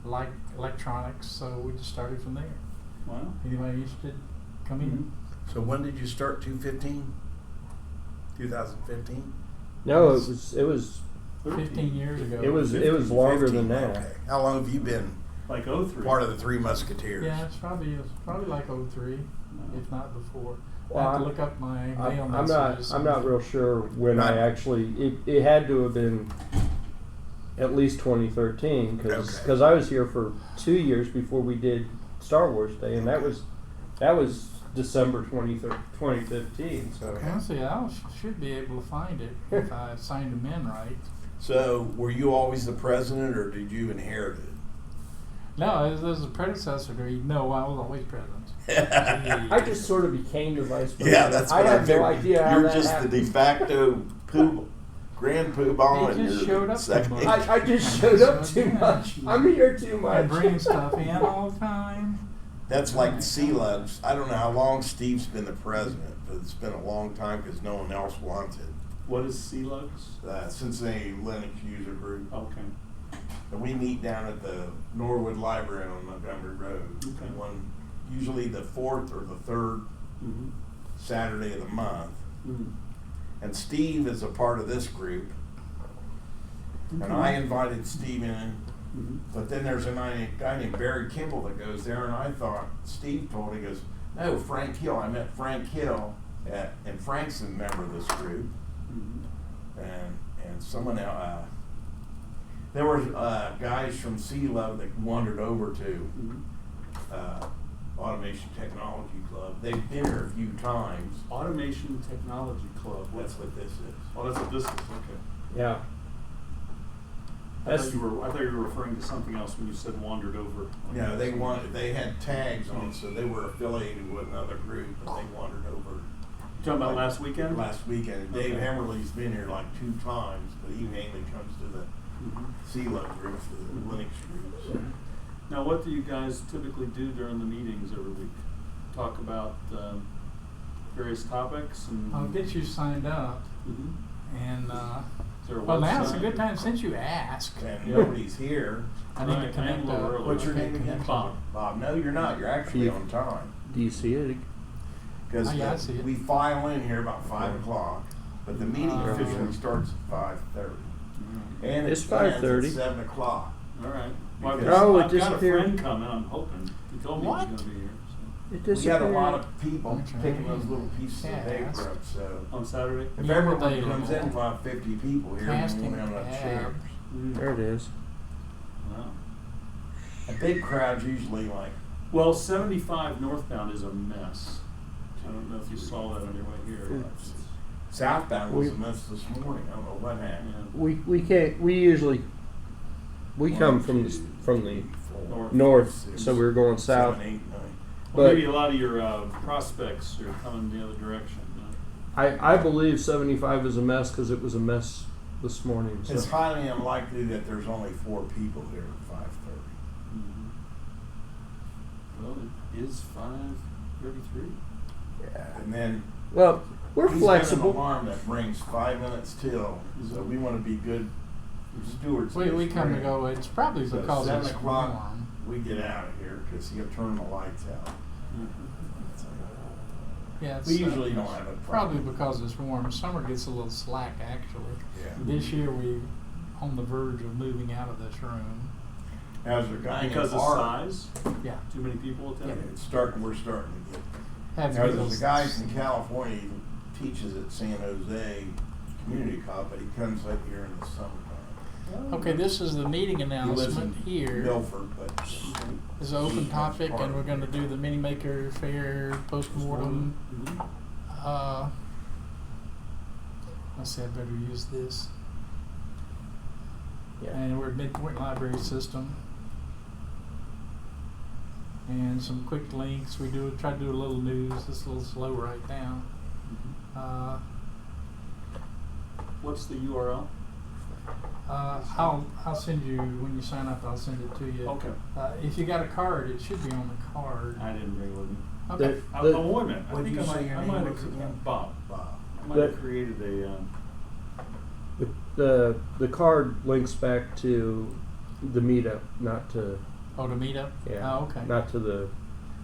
like electronics, so we just started from there. Wow. Anybody interested, come in. So when did you start 215? 2015? No, it was 15 years ago. it was longer than that. Okay. How long have you been Like 03. part of the Three Musketeers? Yeah, it's probably like 03, if not before. Well, I have to look up my mail I'm messages. not real sure when Not- I actually. It had to have been at least 2013 because Okay. I was here for 2 years before we did Star Wars Day, and that was December 2015. So Honestly, I should be able to find it if I signed them in right. So were you always the president, or did you inherit it? No, there's a predecessor to me. No, I was always president. I just sort of became the vice president. Yeah, that's what I I have no figured. idea how You're that just happened. the de facto grand poobah, He and just you're showed the up too second. much. I just showed up too Yeah. much. I'm here too I much. bring stuff in all the time. That's like the Sea Lugs. I don't know how long Steve's been the president, but it's been a long time because no one else wants it. What is C-Lux? Cincinnati Linux User Group. Okay. And we meet down at the Norwood Library on Montgomery Road. Okay. Usually the 4th or the 3rd Mm-hmm. Saturday of the month. Mm-hmm. And Steve is a part of this group. And I invited Steve in. Mm-hmm. But then there's a guy named Barry Kimball that goes there, and I thought, Steve told me, he goes, no, Frank Hill. I met Frank Hill, and Frank's a member of this group. Mm-hmm. And someone else, there were guys from CeeLo that wandered over to Automation Technology Club. They've been here a few times. Automation Technology Club. That's what this is. Oh, that's what this is. Okay. Yeah. I thought you were referring to something else when you said wandered over. No, they had tags on, so they were affiliated with another group, but they wandered over. You talking about last weekend? Last weekend. Dave Okay. Hemmerly's been here like 2 times, but he mainly comes to the Mhm. CeeLo groups, the Linux groups. Now, what do you guys typically do during the meetings every week? Talk about various topics and. I'll get you signed up, Mhm. and Is there a well, now it's a website? good time since you asked. And Yeah. nobody's here. I need Right, to I am connect. a little early. What's your Okay, name again? connect. Bob. Bob. No, you're not. You're actually Yeah. on time. Do you see it? Because Oh, yeah, I see it. we file in here about 5 o'clock, but the meeting officially Yeah. starts at 5:30. Mhm. And It's it ends 5:30. at 7 o'clock. All right. Well, Because- Oh, it I've got a disappeared. friend coming. I'm hoping. He told me What? he was going to be here. So. It We disappeared. got a lot of people Okay. picking those little pieces of Yeah, paper that's- up, so On Saturday. if Yeah, everyone they- comes in, about 50 people here, we Casting won't have enough tabs. chairs. Mhm. There it is. Wow. A big crowd's usually like, Well, 75 northbound is a mess. I don't know if you saw that on your way here. southbound was We- a mess this morning. I don't know what happened. Yeah. We can't. We usually come from the north, so we're going south. 7, 8, 9. Well, But- maybe a lot of your prospects are coming the other direction. I believe 75 is a mess because it was a mess this morning. So. It's highly unlikely that there's only 4 people here at 5:30. Well, it is 5:33. Yeah. And then Well, we're he's flexible. got an alarm that rings 5 minutes till, so we want to be good stewards. of We this come and ring. go. It's probably So because 7 it's o'clock, warm. we get out of here because he'll turn the lights out. Yeah, it's, We usually don't have a probably problem. because it's warm. Summer gets a little slack actually. Yeah. This year we on the verge of moving out of this room. Now, is there a guy Because of named Art? size? Yeah, Too many people attend? We're starting to get. have Now, people there's a guy from California who teaches at San Jose Community College, but he comes up here in the summertime. Okay, this is the meeting He lives announcement in here. Milford, but It's an open He's topic, part and of we're it. going to do the mini maker fair postmortem. Mhm. Let's see, I better use this. Yeah. And we're at Midpoint Library System. And some quick links. We try to do a little news. It's a little slow right now. Mhm. What's the URL? I'll send you when you sign up. I'll send it to you. Okay. If you got a card, it should be on the card. I didn't bring it with me. Okay. Oh, wait a minute. I What did think you say your I name might was have again? Bob. Bob. I might have created a. The card links back to the meetup, not to, Oh, to meet up? yeah, Oh, okay. not to the,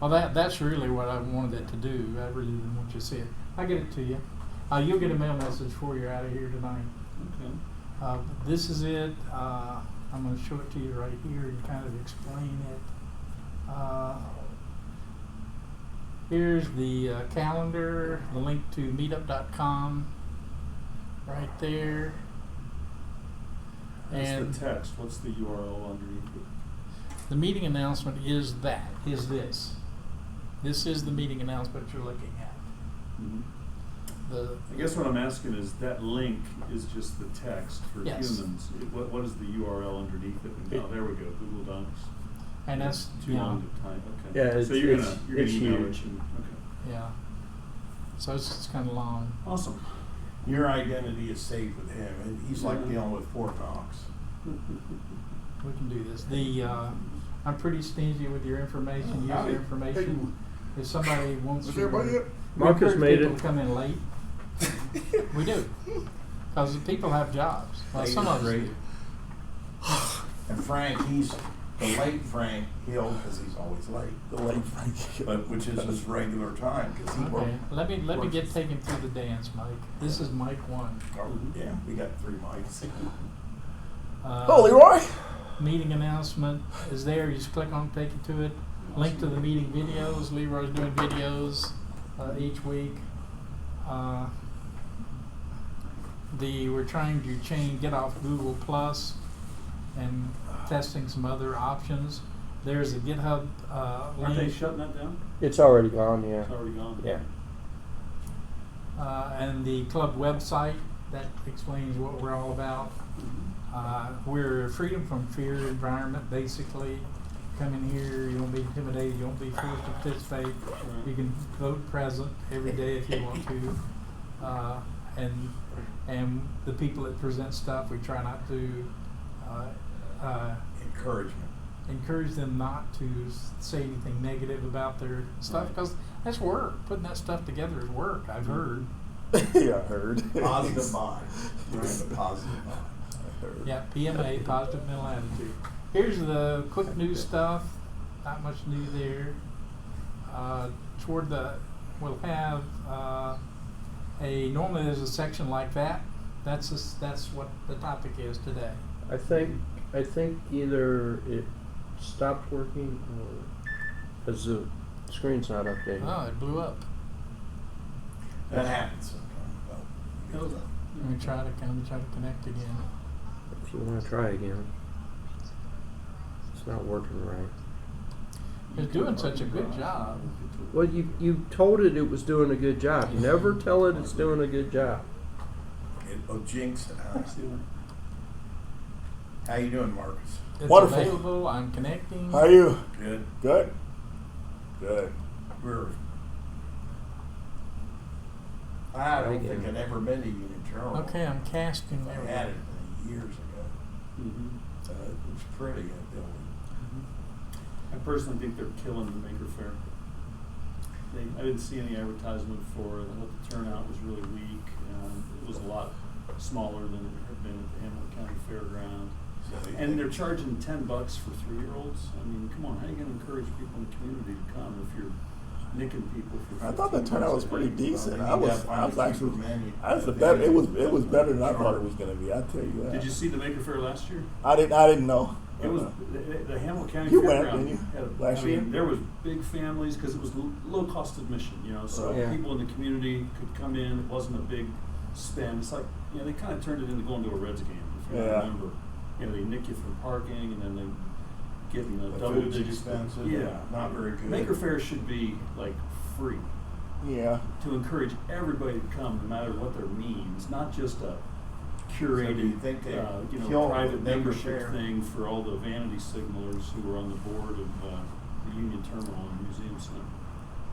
Well, that's really what I wanted it to do. I really didn't want you to see it. I'll get it to you. You'll get a mail message before you're out of here tonight. Okay. This is it. I'm going to show it to you right here and kind of explain it. Here's the calendar, the link to meetup.com right there. That's And the text. What's the URL underneath it? the meeting announcement is this. This is the meeting announcement you're looking at. Mhm. The I guess what I'm asking is that link is just the text for Yes. humans. What is the URL underneath it? And, oh, there we go. Google Docs. and that's Too long to type. Okay. Yeah, so it's- you're it's- gonna it's email huge. it. Okay. yeah. So it's kind of long. Awesome. Your identity is safe with him, and he's like dealing with Fort Knox. We can do this. I'm pretty stingy with your information. Use your information. If somebody wants your, we Marcus encourage made people it. to come in late. We do, because people have jobs. Well, Late some is of us great. do. And Frank, he's the late Frank Hill, because he's always late. The late Frank. But which is his regular time, because he Okay, works. let me get taken through the dance, Mike. This is Mike 1. Yeah, we got 3 mics. Oh, Leroy. Meeting announcement is there. You just click on it, take you to it. Link to the meeting videos. Leroy's doing videos each week. We're trying to get off Google Plus and testing some other options. There's a GitHub Aren't they link. shutting that down? it's already gone, yeah. It's already gone. Yeah. And the club website that explains what we're all about. We're a freedom from fear environment, basically. Come in here, you won't be intimidated, you won't be forced to participate. You can vote present every day if you want to. And the people that present stuff, we try not to Encouragement. encourage them not to say anything negative about their stuff, because that's work. Putting that stuff together is work, I've heard. Yeah, I heard. Positive vibes. You're in the positive vibes. I heard. Yeah, PMA, positive mental attitude. Here's the quick news stuff. Not much new there. We'll have normally there's a section like that. That's what the topic is today. I think either it stopped working or because the screen's not updated. Oh, it blew up. That happens sometimes. Let me try to connect again. If you want to try again, it's not working right. It's doing such a good job. Well, you told it was doing a good job. You never tell it it's doing a good job. It'll jinx it, huh? How you doing, Marcus? It's Wonderful. available. I'm connecting. How are you? Good. Good. Good. I don't think I'd ever been to Union Journal. Okay, I'm casting I there. had it years ago. Mm-hmm. It was pretty, that building. I personally think they're killing the Maker Faire. I didn't see any advertisement for it. I thought the turnout was really weak. It was a lot smaller than it had been at the Hamilton County Fairground. And they're charging $10 for 3-year-olds. I mean, come on, how are you going to encourage people in the community to come if you're nicking people for? I thought the turnout was pretty decent. I was actually, That's better. It was better than I thought it was going to be. I tell you that. Did you see the Maker Faire last year? I didn't know. It was the Hamilton County You went, Fairground. didn't you, Had last year? there was big families because it was low cost admission, so Yeah. people in the community could come in. It wasn't a big spend. It's like they kind of turned it into going to a Reds game. If you Yeah. remember, they nick you from parking and then they give you The double food's digits. expensive, Yeah, not very good. Maker Faire should be like free Yeah. to encourage everybody to come, no matter what their means, not just a curated, So do you think they killed private Maker membership Faire? thing for all the vanity signalers who were on the board of the Union Terminal and Museum Center.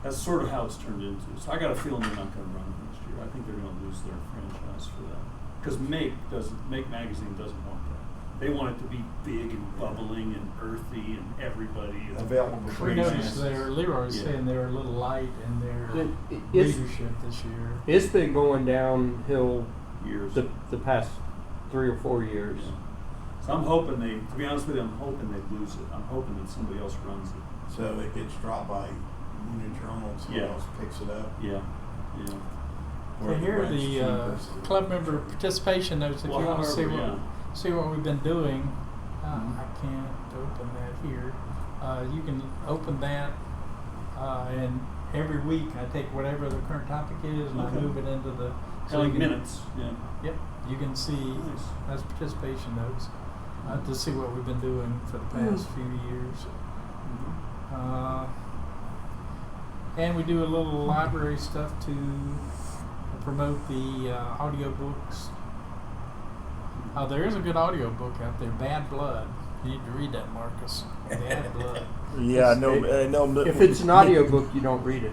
That's sort of how it's turned into. So I got a feeling they're not going to run it next year. I think they're going to lose their franchise for that. Because Make Magazine doesn't want that. They want it to be big and bubbling and earthy and everybody is Available We free noticed masses. Leroy was Yeah. saying they were a little light in their It's leadership this year. it's been going downhill years. the past 3 or 4 years. Yeah. So I'm hoping to be honest with you, I'm hoping they lose it. I'm hoping that somebody else runs it. So it gets dropped by Union Journal and someone Yeah. else picks it up. Yeah, yeah. So here are the club member participation notes. If Well, you want to see however, what we've been doing, I can't open that here. You can open that, and every week I take whatever the current topic is and I Okay. move it into the. Like you can- minutes, yeah. Yep, you can see Nice. as participation notes to see what we've been doing for the past few years. And we do a little library stuff to promote the audiobooks. There is a good audiobook out there, Bad Blood. You need to read that, Marcus. Bad Blood. Yeah, I know. I know. If it's an audiobook, you don't read it.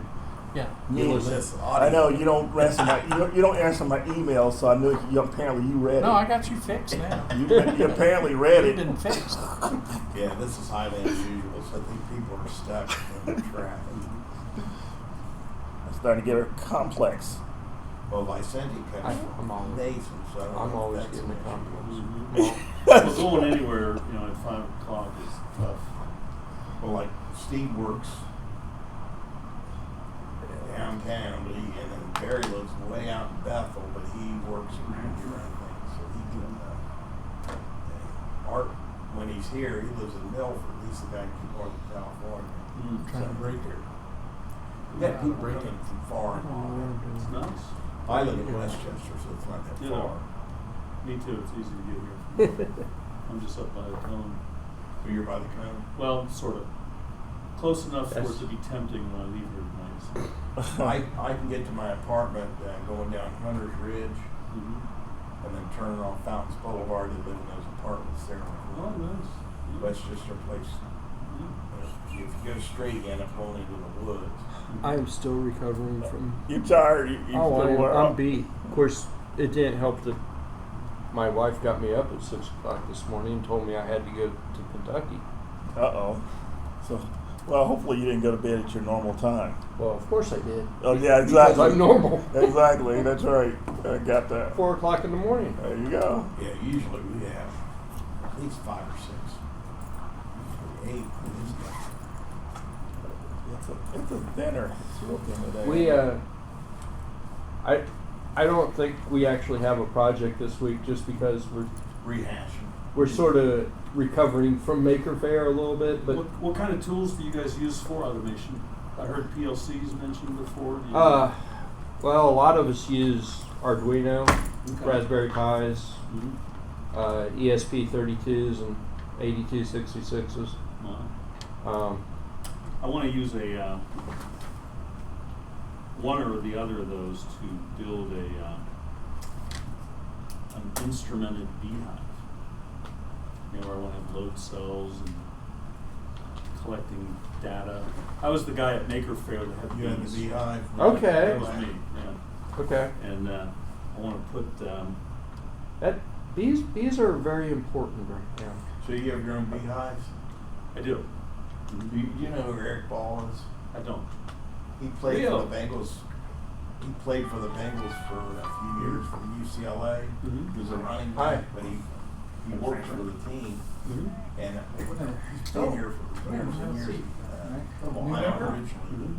Yeah. You listen. Listen, I know you don't answer my you don't answer my email, so I knew you apparently you read No, it. I got you fixed now. You apparently read You've it. been fixed. Yeah, this is highly unusual, so I think people are stuck in the traffic. I'm starting to get her complex. Well, Vicente comes I'm from always- Nathan, so I don't I'm know if always that's getting the an compliments. Well, going anywhere, at 5 o'clock is tough. issue. Well, like Steve works downtown, but and then Barry lives way out in Bethel, but he works around here, I think, so he can, Art, when he's here, he lives in Milford, he's the guy from Northern California. Trying to break it. We got people coming from far and wide. It's nice. I live in Westchester, so it's not that Yeah. far. Me too, it's easy to get here. I'm just up by the cone. So you're by the cone? Well, sort of. Close enough for That's- it to be tempting when I leave here at night. I can get to my apartment going down Hunter's Ridge Mm-hmm. and then turning off Fountains Boulevard and live in those apartments there. Oh, nice. Yeah. Westchester Place. Yeah. If you go straight, you end up going into the woods. I am still recovering from. You tired? You still wear I'm out? beat. Of course, it didn't help that my wife got me up at 6 o'clock this morning and told me I had to go to Kentucky. So, well, hopefully you didn't go to bed at your normal time. Well, of course I did. Oh yeah, exactly. Because I'm normal. Exactly. That's right. I got that. 4 o'clock in the morning. There you go. Yeah, usually we have at least 5 or 6. 8 in this day. It's a dinner. It's a real dinner day. We I don't think we actually have a project this week just because Rehashing. we're sort of recovering from Maker Faire a little bit, but What kind of tools do you guys use for automation? I heard PLCs mentioned before. Do you- well, a lot of us use Arduino, Okay. Raspberry Pis, Mhm. ESP32s and 8266s. Wow. I want to use a one or the other of those to build an instrumented beehive. Where I want to have load cells and collecting data. I was the guy at Maker Faire that had You had the bees. beehive. Okay. That was me. Yeah. Okay. And I want to put. Bees are very important right now. So you have your own beehives? I do. Do you know who Eric Ball is? I don't. He played Leo. for the Bengals. He played for the Bengals for a few years from UCLA. Mhm. He was a running Hi. back, but he worked for the team. Mhm. And he's been here for years and years. From Ohio Remember? originally.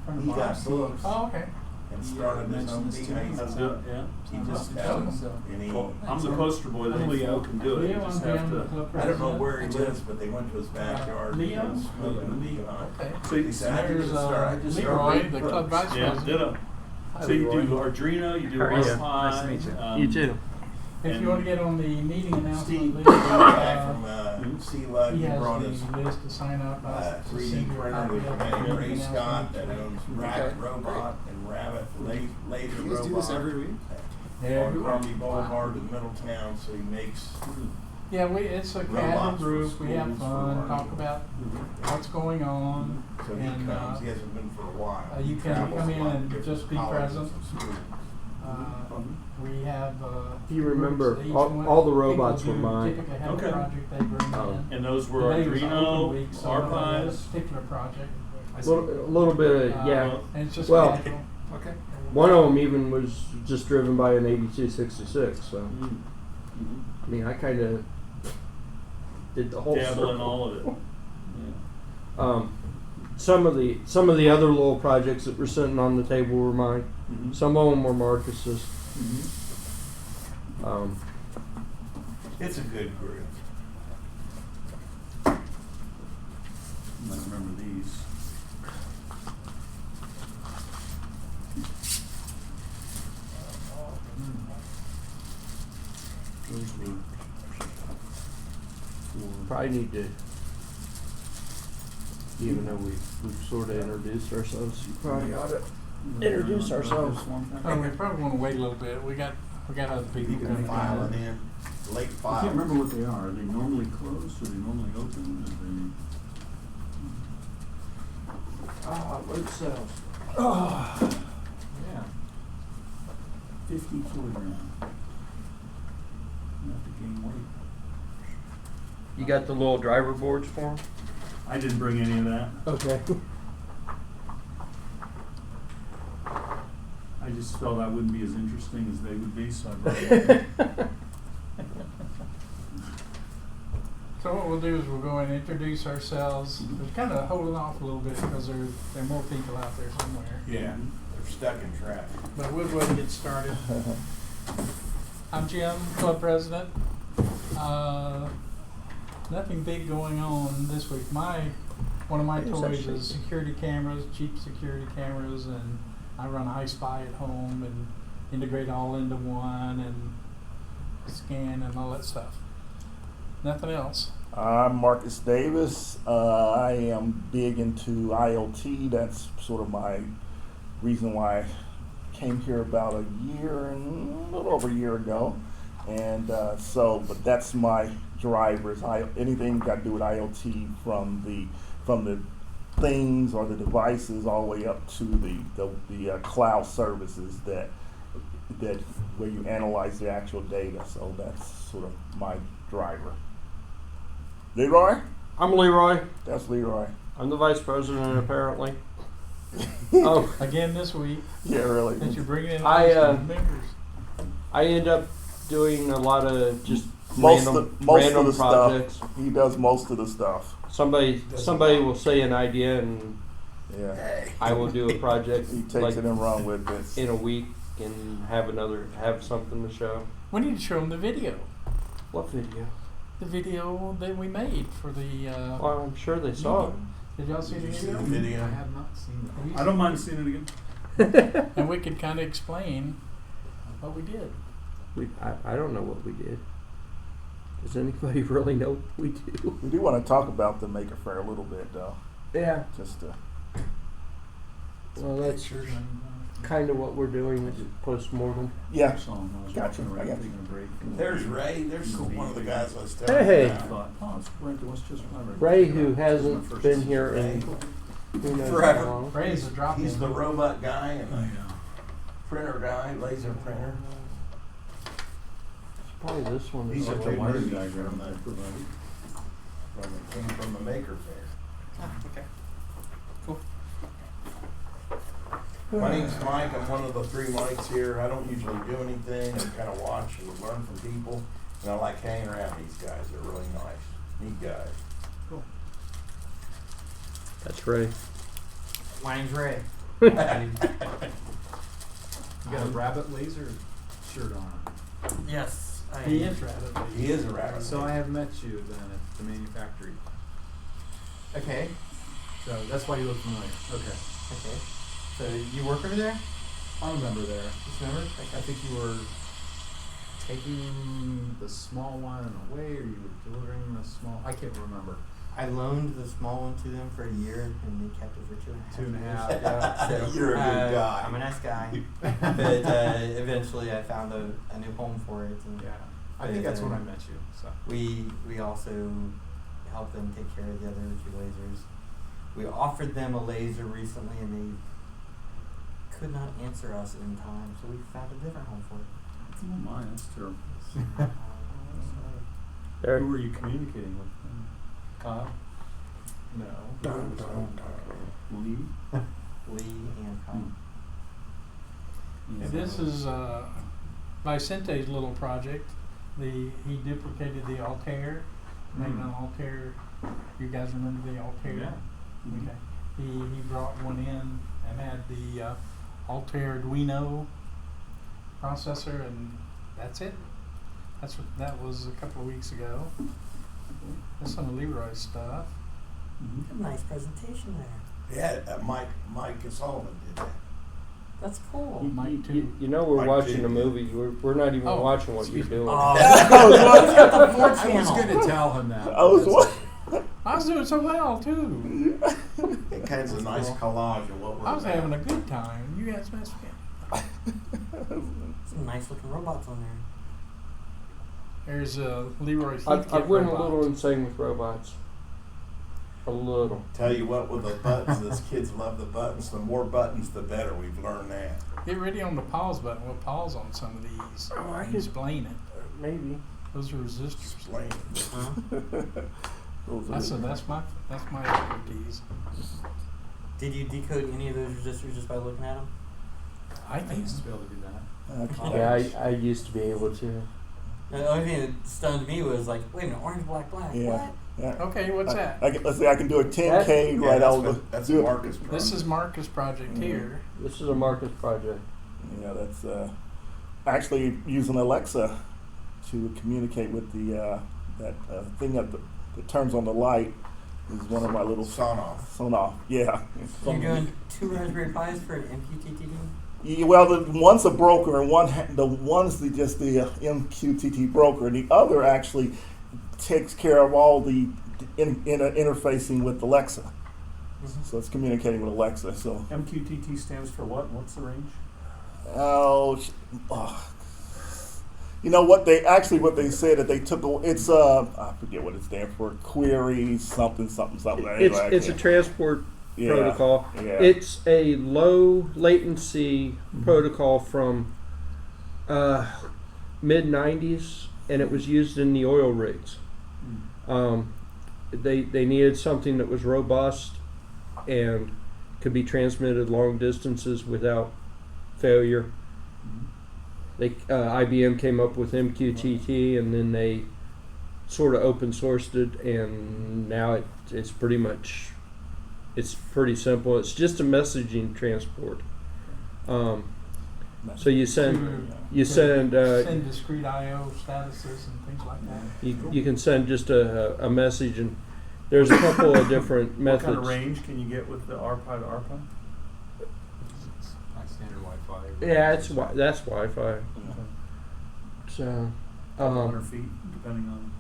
From He got Mars. books Oh, okay. and started his own beehive. That's it. Yeah. He just has, and he, Well, I'm the poster boy that Leo can do it. You Leo, just I'm have the to. club I don't know president. where he lives, but they went to his backyard. and he Leo? was smoking a beehive. Okay. So He said, I There's just started, I just started Leroy, reading the club books." vice Yeah, president. ditto. Hi, So you do Leroy. Arduino, you do How are you? Wi-Fi. Nice to meet you. You too. If you want to get on the meeting announcement Steve, list, the guy from CLUG, he he has brought his the list to sign up. I'll just 3D send you a printer copy with of the Randy meeting Ray Scott announcement. that owns Rabbit Robot and Rabbit Laser You guys Robot. do this every week? Yeah, On we- Carmody Boulevard in Middletown, so he makes Yeah, it's a casual Robots for group. We have schools for fun, learning. talk about what's going on, So he and comes, he hasn't been for a while. you He can travels come a in lot to and different just be colleges present. and schools. We have. Do you remember groups, each all- one- all the people robots were do mine. Typically have Okay. a project they bring Oh. in. And those were Today was open Arduino, week, so nobody had a RPis. particular project. A little bit of, yeah. And it's just Well, casual. Okay. One of them even was just driven by an 8266, so Mhm. mean, I kind of did the whole Dabble circle. in all of it. Yeah. Some of the other little projects that were sitting on the table were mine. Mhm. Some of them were Marcus's. Mhm. It's a good group. I remember these. Those were Probably need to, even though we've sort of introduced ourselves, you probably ought to introduce ourselves. Oh, we probably want to wait a little bit. We got other people You can coming file it in. in, late I file. can't remember what they are. Are they normally closed? Are they normally open? Load cells. Yeah. 50 kilograms. Enough to gain weight. You got the little driver boards for them? I didn't bring any of that. Okay. I just felt I wouldn't be as interesting as they would be, so I brought it. So what we'll do is we'll go and introduce ourselves. We're kind of holding off a little bit because there are more people out there somewhere. Yeah, they're stuck in traffic. But we'll go ahead and get started. I'm Jim, club president. Nothing big going on this week. One of my Yes, toys actually. is security cameras, cheap security cameras, and I run iSpy at home and integrate all into one and scan and all that stuff. Nothing else. I'm Marcus Davis. I am big into IoT. That's sort of my reason why I came here about a little over a year ago. And but that's my drivers. Anything got to do with IoT from the things or the devices all the way up to the cloud services that where you analyze the actual data. So that's sort of my driver. Leroy? I'm Leroy. That's Leroy. I'm the vice president, apparently. Again this week, Yeah, really. since you're bringing in I, members. I end up doing a lot of just Most random of the projects. stuff. He does most of the stuff. Somebody will say an idea, and Yeah. I will do a project He takes like it and run with it. in a week and have something to show. We need to show them the video. What video? The video that we made for the. Well, I'm sure they saw it. Did y'all see the Did you see video? the video? I have not seen it. I don't mind seeing it again. And we could kind of explain what we did. Mm-hmm. I don't know what we did. Does anybody really know what we do? We do want to talk about the Maker Faire a little bit, though. Yeah. Just to. Well, that's kind of what we're doing is post-mortem. Yeah. Song. I was Gotcha. walking I around got taking a break. There's Ray, there's one of the guys I was telling Hey. you I about. thought, oh, it's Brent. Let's just remember. Ray, who This is my hasn't first been assistant. here in who knows Forever. how long. Ray's a drop He's in. the robot guy and Oh, the yeah. printer guy, laser printer. Probably this one. These is are the The two one. wiring movies diagram from that I the- provided. Came from the Maker Faire. Okay. Cool. My name's Mike. I'm one of the three Mikes here. I don't usually do anything. I kind of watch and learn from people. And I like hanging around these guys. They're really nice, neat guys. Cool. That's Ray. My name's Ray. You got a rabbit laser shirt on. Yes. He is rather. He is a rabbit. So I have met you then at the manufactory. Okay. So that's why you look familiar. Okay. Okay. So you work over there? I'm a member there. Just remember? I think you were taking the small one away, or you were delivering the small. I can't remember. I loaned the small one to them for a year, and they kept it for 2.5 years. Yeah. So, You're a good guy. I'm a nice guy. But eventually I found a new home for it. And Yeah. I think that's when I met you. So. we also helped them take care of the other two lasers. We offered them a laser recently, and they could not answer us in time, so we found a different home for it. Oh my, that's terrible. There. Who were you communicating with? Kyle? No. Lee? Lee and Kyle. And this is Vicente's little project. He duplicated the Altair, made an Altair. You guys remember the Altair? Yeah. Okay. He brought one in and had the Altair Arduino processor, and that's it. That was a couple of weeks ago. That's some of Leroy's stuff. Mm-hmm. Nice presentation there. Yeah, Mike Sullivan did that. That's cool. Mike too. You know we're Mike watching too. a movie. We're not even Oh, watching what you're excuse me. doing. Oh, that's the 4 I was channel. gonna tell him that. I was That's- I was doing so well too. It kind of a nice collage of what we're I was about. having a good time. You guys messed with me. Some nice looking robots on there. There's Leroy's I Heathkit went robot. a little insane with robots. A little. Tell you what, with the buttons, those kids love the buttons. The more buttons, the better. We've learned that. Get ready on the pause button. We'll pause on some of these. Oh, I and could- explain it. Maybe. Those are resistors. Explain. That's my expertise. Did you decode any of those resistors just by looking at them? I I think used to be able to do that. Yeah, I used to be able to. The only thing that stunned me was like, wait a minute, orange, black, black. Yeah. What? Yeah. Okay, what's that? Let's see, I can do a 10K Yeah, right that's, out. that's do it. Marcus. This is Marcus' project Mhm. here. This is a Marcus project. Yeah, that's actually using Alexa to communicate with the that thing that turns on the light is one of my little Sonoff. Yeah. You're doing 2 Raspberry Pis for an MQTT? Yeah, well, one's a broker, and the one's just the MQTT broker, and the other actually takes care of all the interfacing with Alexa. Mm-hmm. So it's communicating with Alexa. So MQTT stands for what? What's the range? you know what they said that they took it's I forget what it stands for, query something. Anyway, I It's a can't- transport Yeah, protocol. yeah. It's a low latency protocol from mid 90s, and it was used in the oil rigs. They needed something that was robust and could be transmitted long distances without failure. IBM came up with MQTT, and then they sort of open sourced it, and now it's pretty much. It's pretty simple. It's just a messaging transport. So you send Send discrete I/O statuses and things like that. you can send just a message, and there's a couple of different What methods. kind of range can you get with the RPI to RPI? It's not standard Wi-Fi. Yeah, that's Wi-Fi. So, 100 feet, depending on.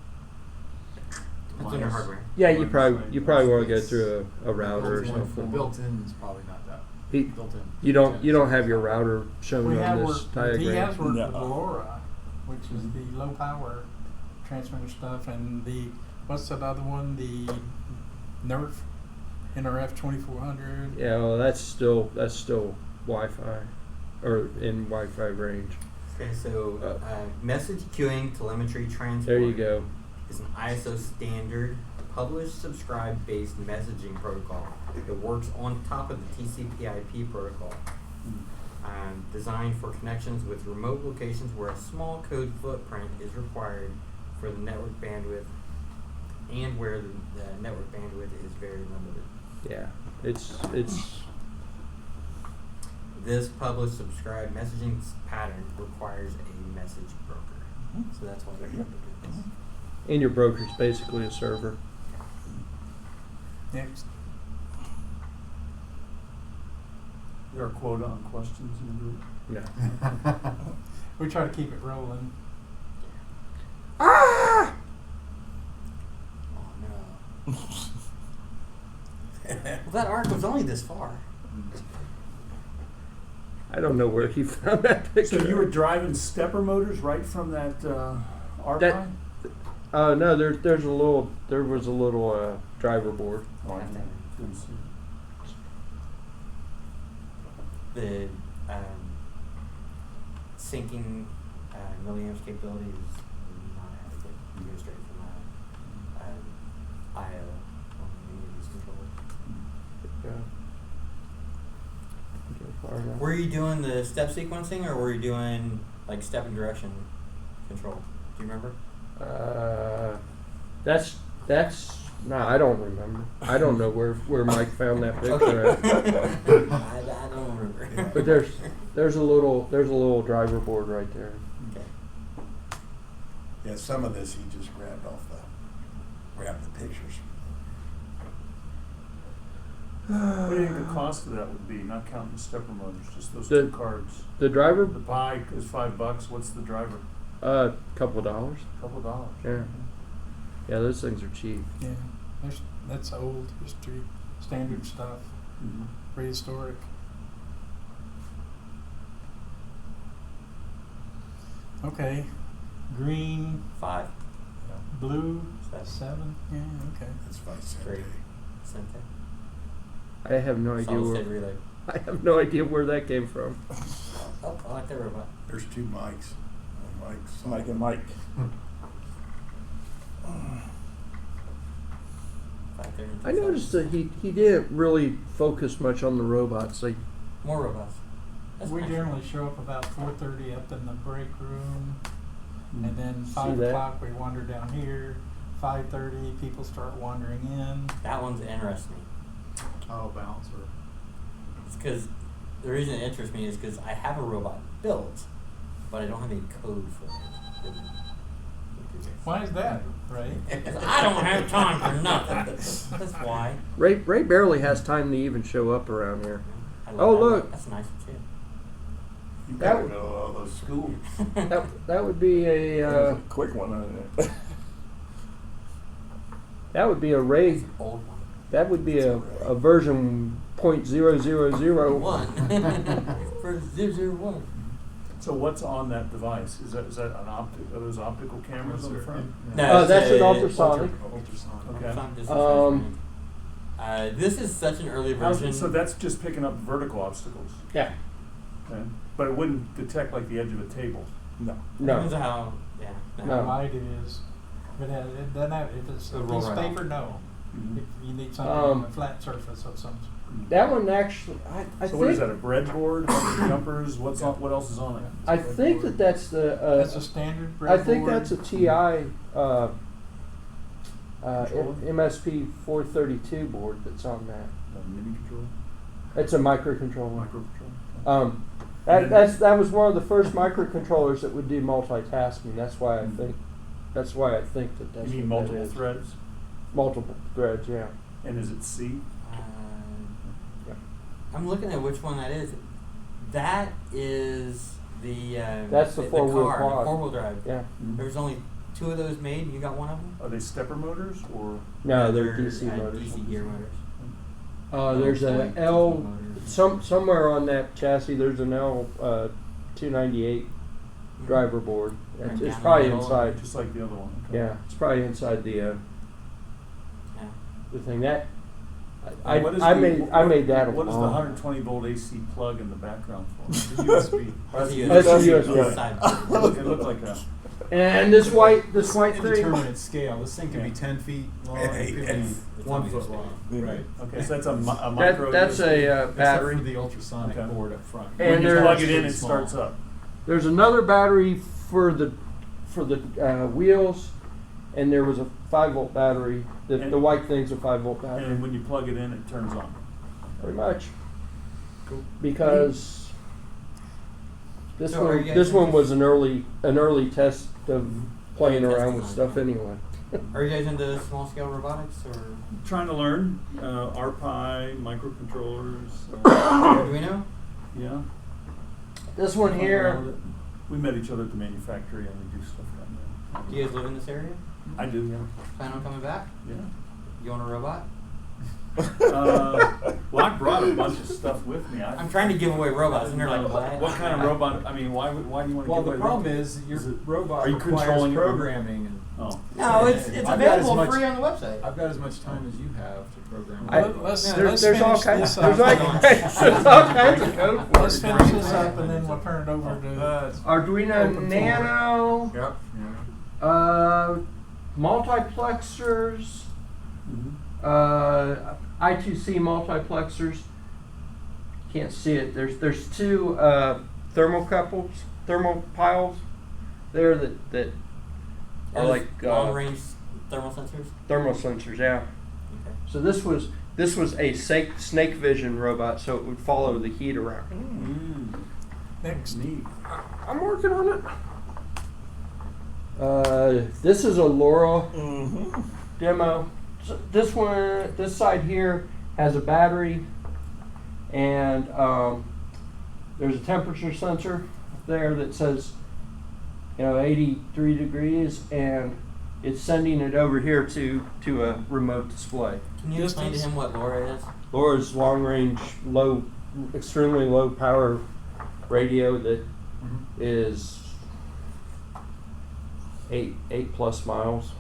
That's under hardware. yeah, you probably want to go through a router or The something. built-in is probably not that. He- Built-in. You don't have your router shown We on have this worked. He diagram. has worked No. with Laura, which is the low power transmitter stuff, and what's that other one? The NRF 2400. Yeah, well, that's still Wi-Fi, or in Wi-Fi range. Okay, so message queuing telemetry transport. There you go. Is an ISO standard published subscribe based messaging protocol. It works on top of the TCP/IP protocol. Designed for connections with remote locations where a small code footprint is required for the network bandwidth, and where the network bandwidth is very limited. Yeah, it's This publish subscribe messaging pattern requires a message broker. So that's why they're able to do this. and your broker's basically a server. Next. There are quota on questions in the group. No. We try to keep it rolling. Oh no. Well, that arc was only this far. I don't know where he found that picture. So you were driving stepper motors right from that RPI? No, there was a little driver board. Oh, I didn't see it. The syncing milliamps capability is not adequate. You go straight from IO on any of these controllers. Yeah. Were you doing the step sequencing, or were you doing like step and direction control? Do you remember? That's no, I don't remember. I don't know where Mike found that picture at. I don't remember. But there's a little driver board right there. Okay. Yeah, some of this he just grabbed the pictures. What do you think the cost of that would be, not counting the stepper motors, just those The- two cards? The driver, The pie is $5. What's the driver? couple dollars. Couple dollars. Yeah. Yeah, those things are cheap. Yeah, that's old history, standard stuff, Mhm. prehistoric. Okay, green, 5. blue, 7. 7. Yeah, okay. That's 5 cents. Great. Same thing. I have no idea Solid where. state relay. I have no idea where that came from. Oh, I like that robot. There's 2 mics. Mike's Mike and Mike. 530. I noticed that he didn't really focus much on the robots. Like, More robots. That's We nice. generally show up about 4:30 up in the break room, and then See 5 that? o'clock we wander down here. 5:30 people start wandering in. That one's interesting. Oh, bouncer. It's because the reason it interests me is because I have a robot built, but I don't have any code for it. Why is that, Ray? I don't have time for nothing. That's why. Ray barely has time to even show up around here. I love Oh, that. look. That's nice too. You That gotta would- go to all those schools. That would be a Quick one, isn't it? that would be a Ray. Old one. That would be a version .000. One. For 001. So what's on that device? Is that an are those optical cameras on the front? No, That's it's an a- ultrasonic. Ultrasonic. Okay. It's not just Um, this is such an early version. So that's just picking up vertical obstacles. Yeah. Okay. But it wouldn't detect like the edge of a table. No. Depends No. how. Yeah. No. How wide it is. If it doesn't have, if it's a It'll roll piece of right paper, off. no. Mhm. If you need something on Um, a flat surface of some. That one actually, I So think. what is that? A breadboard? Jumpers? What else is on it? I think that's the. That's a standard breadboard. I think that's a TI Controller? MSP 432 board that's on that. A mini controller? It's a microcontroller. Microcontroller? That was one of the first microcontrollers that would do multitasking. That's why I think that's You mean what that multiple is. threads? Multiple threads, yeah. And is it C? Yeah. I'm looking at which one that is. That is the. That's the four-wheel car, quad. the 4-wheel drive. Yeah. There's only 2 of those made. And you got one of them. Are they stepper motors or? No, they're DC DC motors. gear motors. There's a L somewhere on that chassis. There's an L 298 driver board. Right It's down probably the middle. inside. Just like the other one? Okay. Yeah, it's probably inside the Yeah. thing that. And what is I the- made that a What is the long- 120 volt AC plug in the background for? The USB. That's a That's a USB. USB. Side. It looked like a. And this white thing. Indeterminate scale. This thing can be 10 feet long. Hey, It could hey, be it's 1 on foot USB. long. Yeah. Right. Okay, so that's a micro. That's USB. a Except battery. for the ultrasonic Okay. board up front. And When you there's- plug it in, it Small. starts up. There's another battery for the wheels, and there was a 5-volt battery. The And- white thing's a 5-volt battery. And when you plug it in, it turns on. Pretty much. Cool. Because this So are you guys one interested- was an early test of playing Early around testing with on stuff it. anyway. Are you guys into small scale robotics or Trying to learn RPI, microcontrollers. Arduino? Yeah. This one here, We met each other at the manufacturing and we do stuff down there. Do you guys live in this area? I do, yeah. Plan on coming back? Yeah. You want a robot? Well, I brought a bunch of stuff with me. I'm trying to give away robots, and they're like, What kind of robot? I mean, why do you want to Well, give the away problem robots? is your Is it- robot are you requires controlling it? programming. And Oh. No, it's I've got as available much- free on the website. I've got as much time as you have to program. a I- robot. Let's there's all finish kinds. this There's up. all kinds of code for Let's it. finish this up and then we'll turn it over to. Arduino Open Nano, Yep. Yeah. multiplexers, Mhm. I2C multiplexers. Can't see it. There's 2 thermal piles there that are like long range thermal sensors. thermal sensors. Yeah. Okay. So this was a snake vision robot, so it would follow the heat around. Next. Neat. I'm working on it. This is a LoRa Mm-hmm. demo. So this side here has a battery, and there's a temperature sensor there that says, 83 degrees, and it's sending it over here to a remote display. Can you explain to him what LoRa is? LoRa's long range, extremely low power radio that is 8 plus miles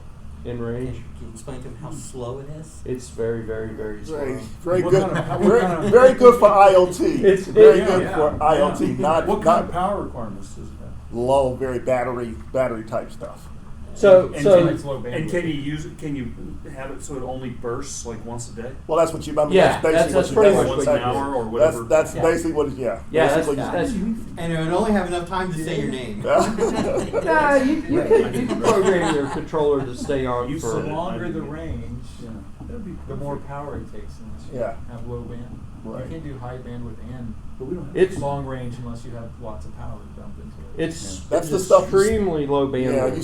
in range. Can you explain to him how slow it is? It's very, very, very slow. Very What good. kind of- Very good for IoT. It's very yeah, good yeah, for IoT. What kind Not of power requirements does it have? low, very battery type stuff. So And can you use it? Can you have it so it only bursts like once a day, Well, that's what you. I mean, Yeah, that's that's basically pretty what much once you- an hour or whatever? That's Yeah. basically what. Yeah. yeah, Basically that's And it would only have enough time to say your name. nah, you can program your controller to stay on You The said for. it. longer the range, Yeah. That'd be the more power it takes unless you Yeah. have low band. Right. You can't do high bandwidth and But we don't have It's long range unless you have lots of power to dump into it. it's That's it's the stuff extremely low Yeah, bandwidth. you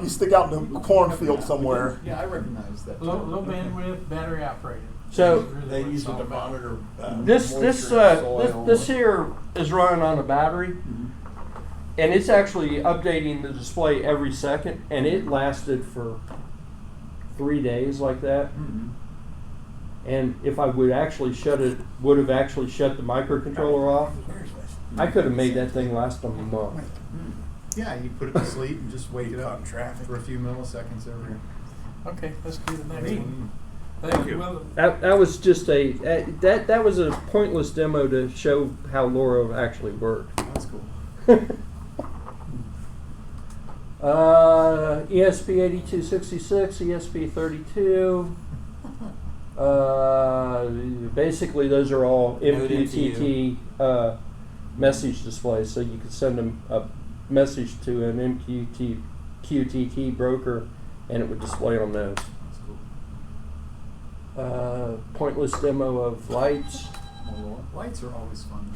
stick out in the cornfield somewhere. Yeah, I recognize that. Low bandwidth, battery operated. So, That's really They what use it's it all to about. monitor this moisture in soil. this here is running on a battery, and it's actually updating the display every second, and it lasted for 3 days like that. And if I would have actually shut the microcontroller off, I could have made that thing last a month. Yeah, you put it to sleep and just wake it up Caught traffic. for a few milliseconds every. Okay, let's do the next one. Thank you. Well, That was just that was a pointless demo to show how LoRa actually worked. That's cool. ESP8266, ESP32. Basically, those are all Node MQTT message displays, so you could send a message to an MQTT broker, and it would display on those. That's cool. Pointless demo of lights. Lights are always fun.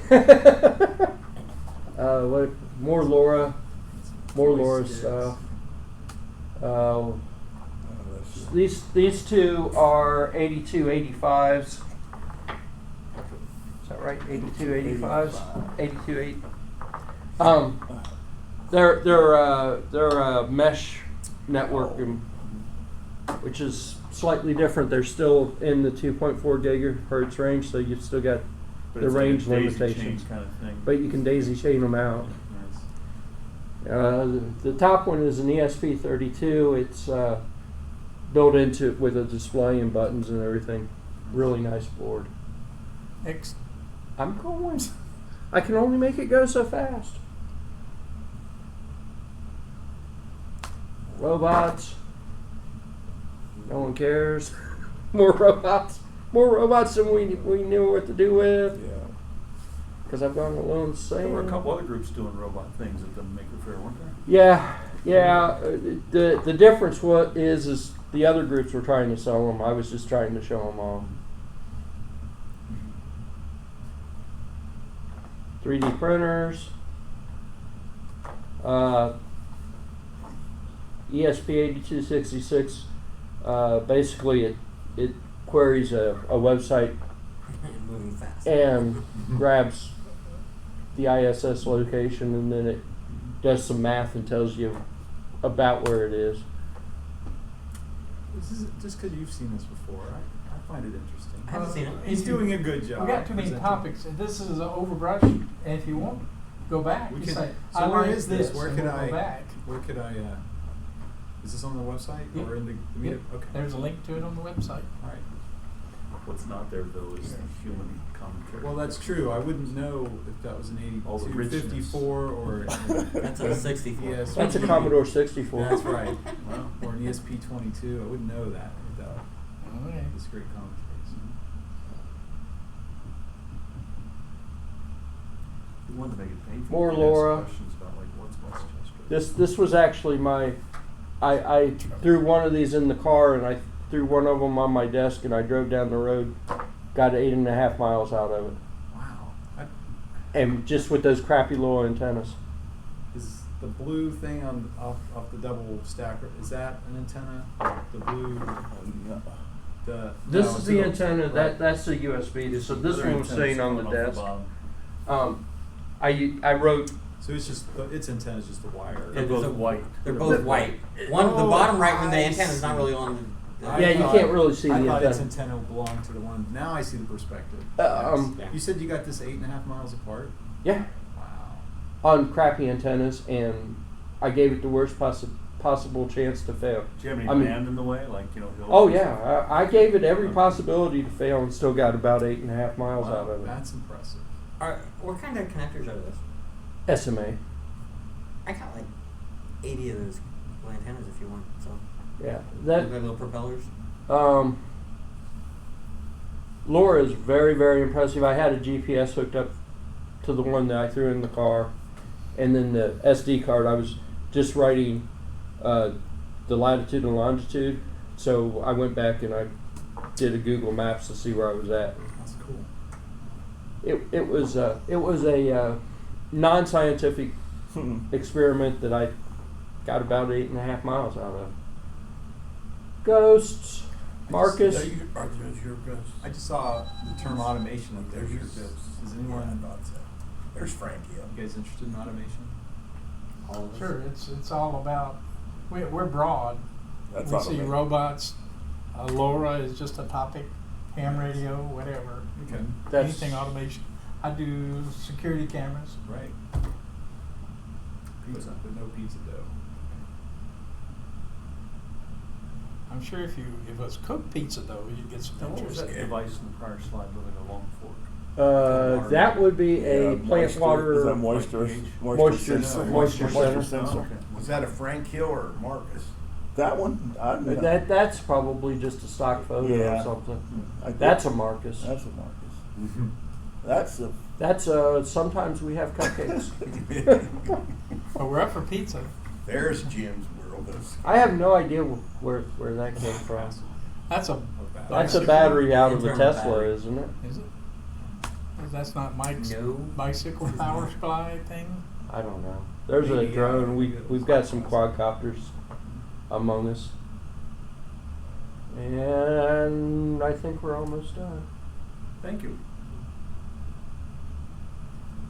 More LoRa Voice sticks. stuff. These two are 8285s. Is that right? 8285s. 828. They're a mesh network, which is slightly different. They're still in the 2.4 gigahertz range, so you've still got But the it's like a range daisy limitations. chain kind of thing. But you can daisy chain them out. Nice. The top one is an ESP32. It's built into it with a display and buttons and everything. Really nice board. next. I'm going. I can only make it go so fast. Robots. No one cares. More robots. More robots than we knew what to do with. Yeah. Because I've gone alone There were a saying. couple other groups doing robot things at the Maker Faire, weren't there? Yeah. The difference is the other groups were trying to sell them. I was just trying to show them all. 3D printers. ESP8266. Basically, it queries a website Moving fast. and grabs the ISS location, and then it does some math and tells you about where it is. This is just because you've seen this before. I find it interesting. I haven't seen it. He's doing a good job. We got too many presenting. topics, and this is an overbrush, and if you want, go back. We You can, say, so I where like is this? this, Where and could we'll I? go back. Where could I? Is this on the website Yeah. or in the Yeah. meetup? Okay. There's a link to it on the website. All right. What's not there though is the human commentary. Well, that's true. I wouldn't know if that was an All the richness. 8254 or That's a 64. Yes. That's a Commodore 64. That's right. Wow. Or an ESP22. I wouldn't know that without Okay. this great commentaries. We wanted to make it painful. More We asked LoRa. questions about like what's Westchester. This was actually my I threw one of these in the car, and I threw one of them on my desk, and I drove down the road, got 8.5 miles out of it, Wow. and just with those crappy little antennas. Is the blue thing on off the double stacker, is that an antenna? The blue, This no, is it's the a- antenna. right. That's the USB. So this Other one's antennas sitting on the coming off desk. bottom. I wrote. So it's just its antenna is just the wire. Yeah, They're there's both a- white. They're both white. One, the Oh, bottom right one, the I antenna's not see. really on. I Yeah, you thought- can't really see I the thought its antenna. antenna belonged to the one. Now I see the perspective. Yeah. You said you got this 8.5 miles apart. Yeah, Wow. on crappy antennas, and I gave it the worst possible chance to fail. Do you have any I mean- land in the way, like hills? Oh and stuff? yeah, I gave it every possibility to fail, and still got about 8.5 miles Wow, out of it. That's impressive. What kind of connectors are those? SMA. I got like 80 of those little antennas if you want. So Yeah, they've that got little propellers. Laura is very, very impressive. I had a GPS hooked up to the one that I threw in the car, and then the SD card. I was just writing the latitude and longitude, so I went back and I did a Google Maps to see where I was at. That's cool. It was a non-scientific experiment that I got about 8.5 miles out of. Ghosts, Marcus. Are those your ghosts? I just saw the term automation up there. There's your ghosts. Is anyone, Yeah, I thought so. There's Frankie. you guys interested in automation? All of us. Sure, it's all about, we're broad. That's We see automated. robots, LoRa is just a topic, ham radio, whatever. Okay. That's- Anything automation. I do security cameras. Right. Pizza, but no pizza dough. I'm sure if you give us cooked pizza though, you'd get some Now, what was interest. that device in the prior slide with like a long fork? That would be a Yeah, plant moisture- water. Is that moisture? Moisture sensor. moisture Moisture sensor. sensor. Okay. Was that a Frank Hill or Marcus? That one? That's probably just a stock photo Yeah. or something. I think That's a Marcus. That's a Marcus. That's a. That's sometimes we have cupcakes. But we're up for pizza. There's Jim's world. I have no idea where that came from. That's a, That's a battery out of the Internal Tesla, battery. isn't it? is it? That's not Mike's No. bicycle power supply thing? I don't know. There's a Maybe, drone. We've got some quadcopters among us, and I think we're almost done. Thank you.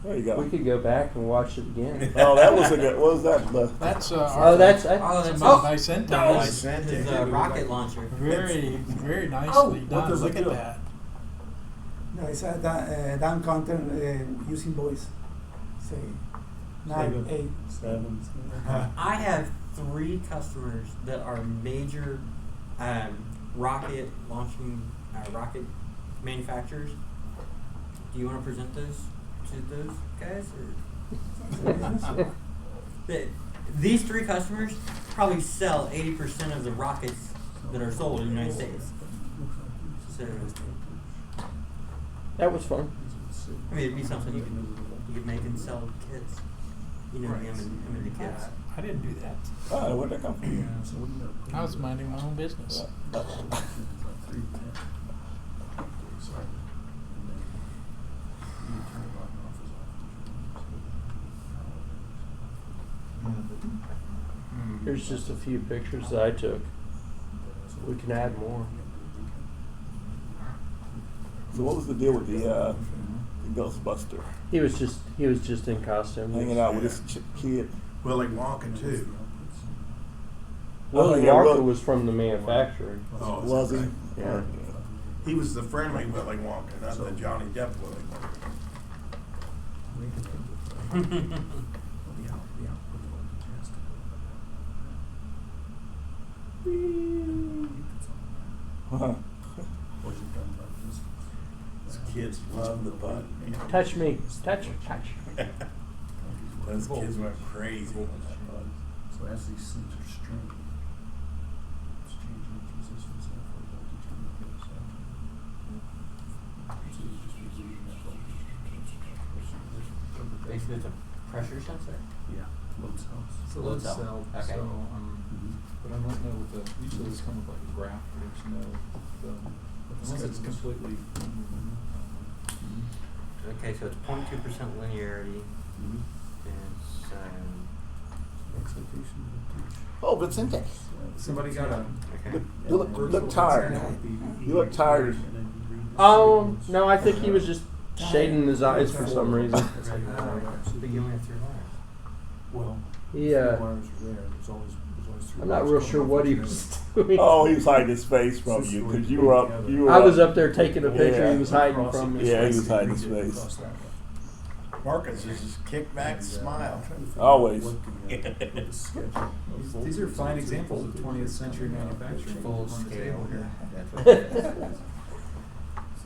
There you go. We could go back and watch it again. Oh, that was a good. What was that? That's Oh, that's Oh, some that's Vicente. I That's sent his it. rocket launcher. very, very nicely what done. does it Look at do? that. No, it's a down counter using voice. Say 9, 8. 7. I have 3 customers that are major rocket launching rocket manufacturers. Do you want to present those to those guys? Or? These 3 customers probably sell 80% of the rockets that are sold in the United States. So, That was fun. I mean, it'd be something you could make and sell kids. You know, the M&M kids. I didn't do that. Oh, where'd that come from? I was minding my own business. Here's just a few pictures that I took. We can add more. So what was the deal with the Ghostbuster? He was just in costume. Hanging out with this kid. Willy Wonka too. Willy Oh, yeah, Wonka Will- was from the manufacturer. Oh, Was he? Yeah. He was the friendly Willy Wonka, not the Johnny Depp Willy Wonka. Huh. Those kids love the butt. man. Touch me. Touch. Those kids went crazy on that butt. So as these things are streamed, it's changing its resistance and for voltage to the other side. So you just be using that voltage to Basically, it's a pressure sensor. Yeah. It's a Load load cell. cell, Okay. so, but I don't know what the, usually these come with like a graph for which you know unless it's completely. Okay, so it's 0.2% linearity, and Oh, Vicente, Somebody got a. okay. you look tired. You look tired. Oh no, I think he was just shading his eyes for some reason. But you only have 3 wires. Well, He, wires are there. There's always three I'm not wires real coming sure off what the he internet. was doing. Oh, he was hiding his face from you because you were up. You were I was up. up there taking a picture. Yeah. He was hiding from me. Yeah, he was hiding his face. Across that way. Marcus is just kick back, smile. Always. These are fine examples of 20th century manufacturing Full on the scale table here. here.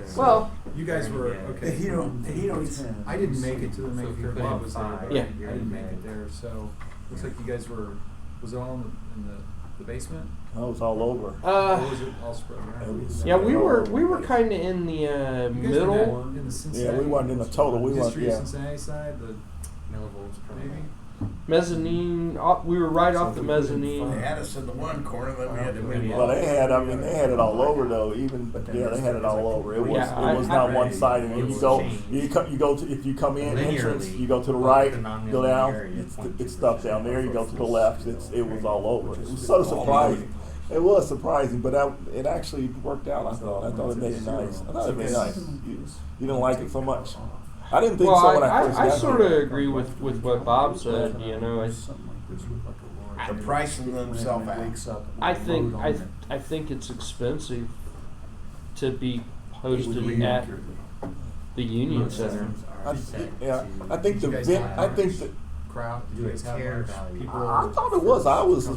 So, Well, You guys were, Yeah. okay. The hero is. I didn't make it to the So Maker if you Faire. put Bob in was there, 5, but Yeah. I didn't make it there, so looks like you guys were, was it all in the basement? I was all over. Or was it all spread around? yeah, we were kind of in the You guys were middle. in the Cincinnati. Yeah, we weren't in the total. We weren't. History of Yeah. Cincinnati side, the millivolts per maybe. Mezzanine. We were right off the mezzanine. They had us in the one corner, then we had to move Well, on. they had. I mean, they had it all over though. Even yeah, they had it all over. It was. Yeah, It was I- not I- one sided. And you go. You go to if you come in entrance. You go to the right. Go down. It's stuff down there. You go to the left. It was all over. It was so surprising. It was surprising, but it actually worked out. I thought it made it nice. I thought it made it nice. You didn't like it so much. I didn't think Well, so when I first I got sort of here. agree with what Bob said. You know, The pricing themselves out. I think it's expensive to be hosted at the Union Center. Yeah, I think the You guys vent. have I think ours? that. Crowd, do you guys have Care ours? value. People. I thought it was. I was.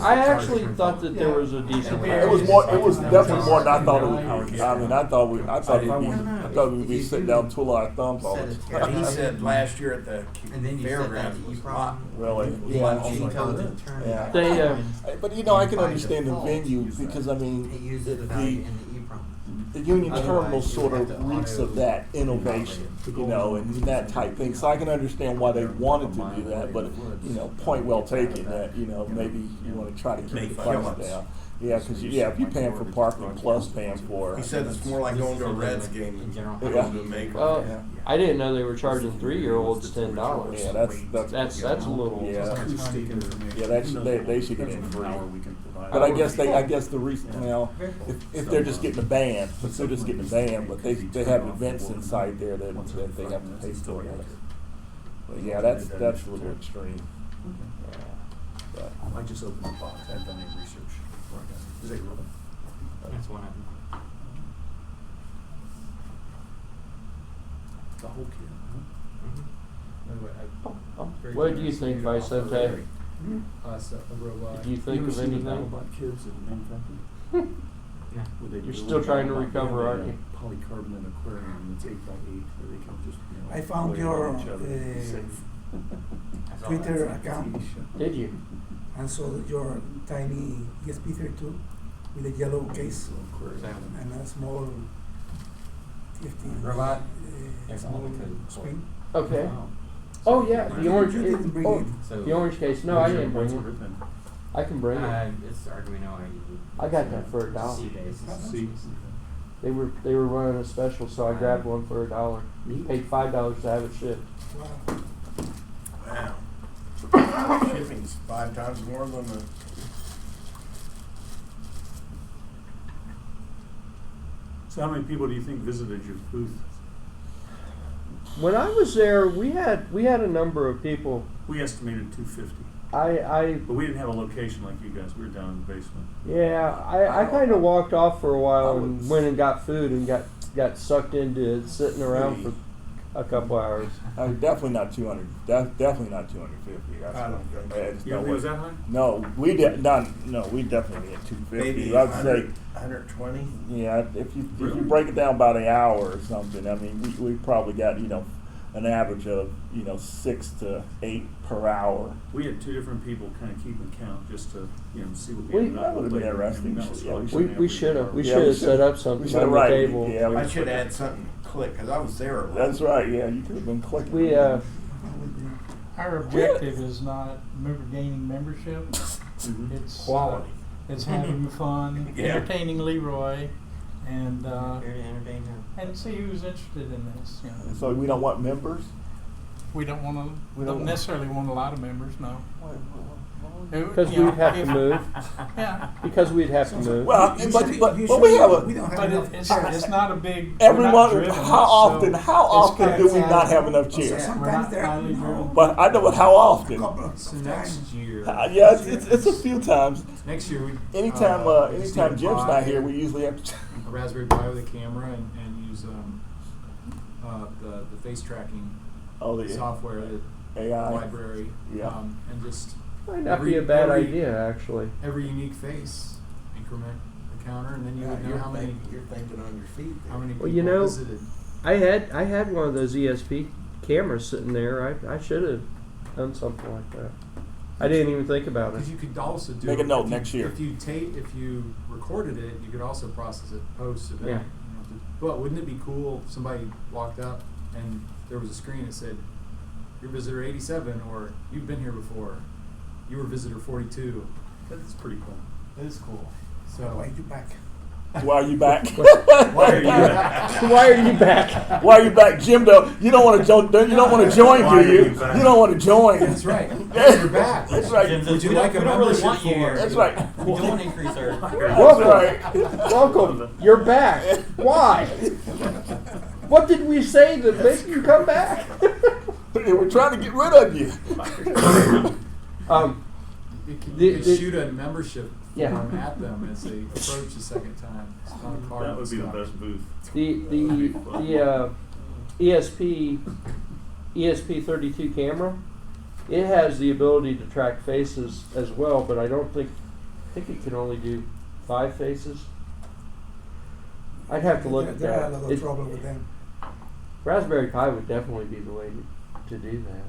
I actually thought that there was a decent. It was more. It was definitely more than I thought it would be. I mean, I thought we'd be sitting down twiddling our thumbs all the time. He said last year at the And then you set that fairgrounds to was EEPROM. hot. Really? Yeah. Yeah. She told it to turn Yeah. it They, on. But you know, I can By understand the default, venue because I It mean, uses the value in the EEPROM. the Union Otherwise, Terminal you sort would of have to reeks auto- of that innovation, you know, and that type thing. So I can understand why they wanted to do that, but you know, point well taken that you know maybe you want to try to keep the price down. Yeah, because if you're paying for parking plus paying for. He said it's more like going to a Reds game In general. than going to a Maker. Well, Yeah. I didn't know they were charging 3-year-olds $10. Yeah, that's That's a little. Yeah. Acoustic information. Yeah, they should get in free. But I guess the reason now, if they're just getting a band, but they have events inside there that they have to pay for. But yeah, that's a little extreme. But, I just opened the box. I haven't done any research before I got here. Is it really? That's one of them. The whole kit, huh? Anyway, Oh, very what do you curious. think, Vicente? So, a robot. Do you think You ever of seen the anything? BattleBot kids at the manufacturer? Yeah. Where they You're build still a trying to BattleBot recover, in a aren't you? Polycarbonate aquarium that's 8x8, where they can just, you know. I found play your, around each other and be safe. I saw Twitter that. account Did you? and saw your tiny ESP32 with a yellow case So, and a small TFT Robot? uh, There's small all the code. screen. Okay. Wow. Oh yeah, the orange. You didn't bring oh, it. So, the orange case. No, I didn't bring it. Ripping. I can bring it. It's Arduino. I got that for $1. C-based. See? They were running a special, so I grabbed one for $1. Paid $5 to have it shipped. Wow. Wow. Shipping's 5 times more than the. So how many people do you think visited your booth? When I was there, we had a number of people. We estimated 250, I but we didn't have a location like you guys. We were down in the basement. yeah, I kind of walked off for a while and went and got food and got sucked into sitting around for a couple hours. Definitely not 200. Definitely not 250. That's I don't think so. there's You no think it way. was that high? No, we did not. No, we definitely did 250. Maybe I'd say, 120. yeah. If you break it down about an hour or something, I mean, we probably got an average of 6 to 8 per hour. We had 2 different people kind of keeping count just to see what We- we ended up that would've with been later. interesting. That was Yeah, probably we something that We should have Yeah, set should've- up we something should've on the right, table. yeah. I should add something click because I was there. That's right. Yeah, you could have been clicking. We Our objective is not gaining membership. Mhm. It's Quality. It's having fun, Yeah. entertaining Leroy, and Here to entertain him. and see who's interested in this. You know. So we don't want members? We don't want to. We Don't don't- necessarily want a lot of members. No. Because You know, we'd have to if- move. Yeah. Because we'd have to move. Well, You but should- but you but should- we have a we don't have But enough it's not a big. everyone. we're not driven, How so often it's do we kinda- not have enough So chairs? We're not sometimes they're highly driven. But I know what how often. couple of So times. next year, Yeah, it's a few times. next year we Anytime we just anytime need to Jim's buy not here, we usually have to. a Raspberry Pi with a camera and use the face tracking Oh, the software, the AI. library, Yeah. and just Might not be a bad idea, actually. every unique face increment the counter, and then you would know how many You're thinking on your feet there. how many Well, people you know, visited. I had one of those ESP cameras sitting there. I should have done something like that. I didn't even think about it. Because you could also do Make a it note if next year. If you recorded it, you could also process it post event. Yeah. But wouldn't it be cool if somebody walked up and there was a screen that said, "You're visitor 87," or "You've been here before. You were visitor 42." That's pretty cool. That is cool. So Why are you back? Why are you back? Why are you back? Why are you back? Why are you back, Jim? Though you don't want to join. You don't want to join, Why do are you? you back? You don't want to join. that's right. You're back. That's right. Jim, Would you we like don't, a we don't really membership want you for- here. That's right. We don't want to increase our. That's right. Welcome. You're back. Why? What did we say that makes you come back? We're trying to get rid of you. You could The- shoot a membership Yeah. form at them as they approach the second time. It's on a card That and would be the stuff. best booth. The ESP32 camera, it has the ability to track faces as well, but I think it can only do 5 faces. I'd have to look at There are a that. lot of It- trouble with them. Raspberry Pi would definitely be the way to do that.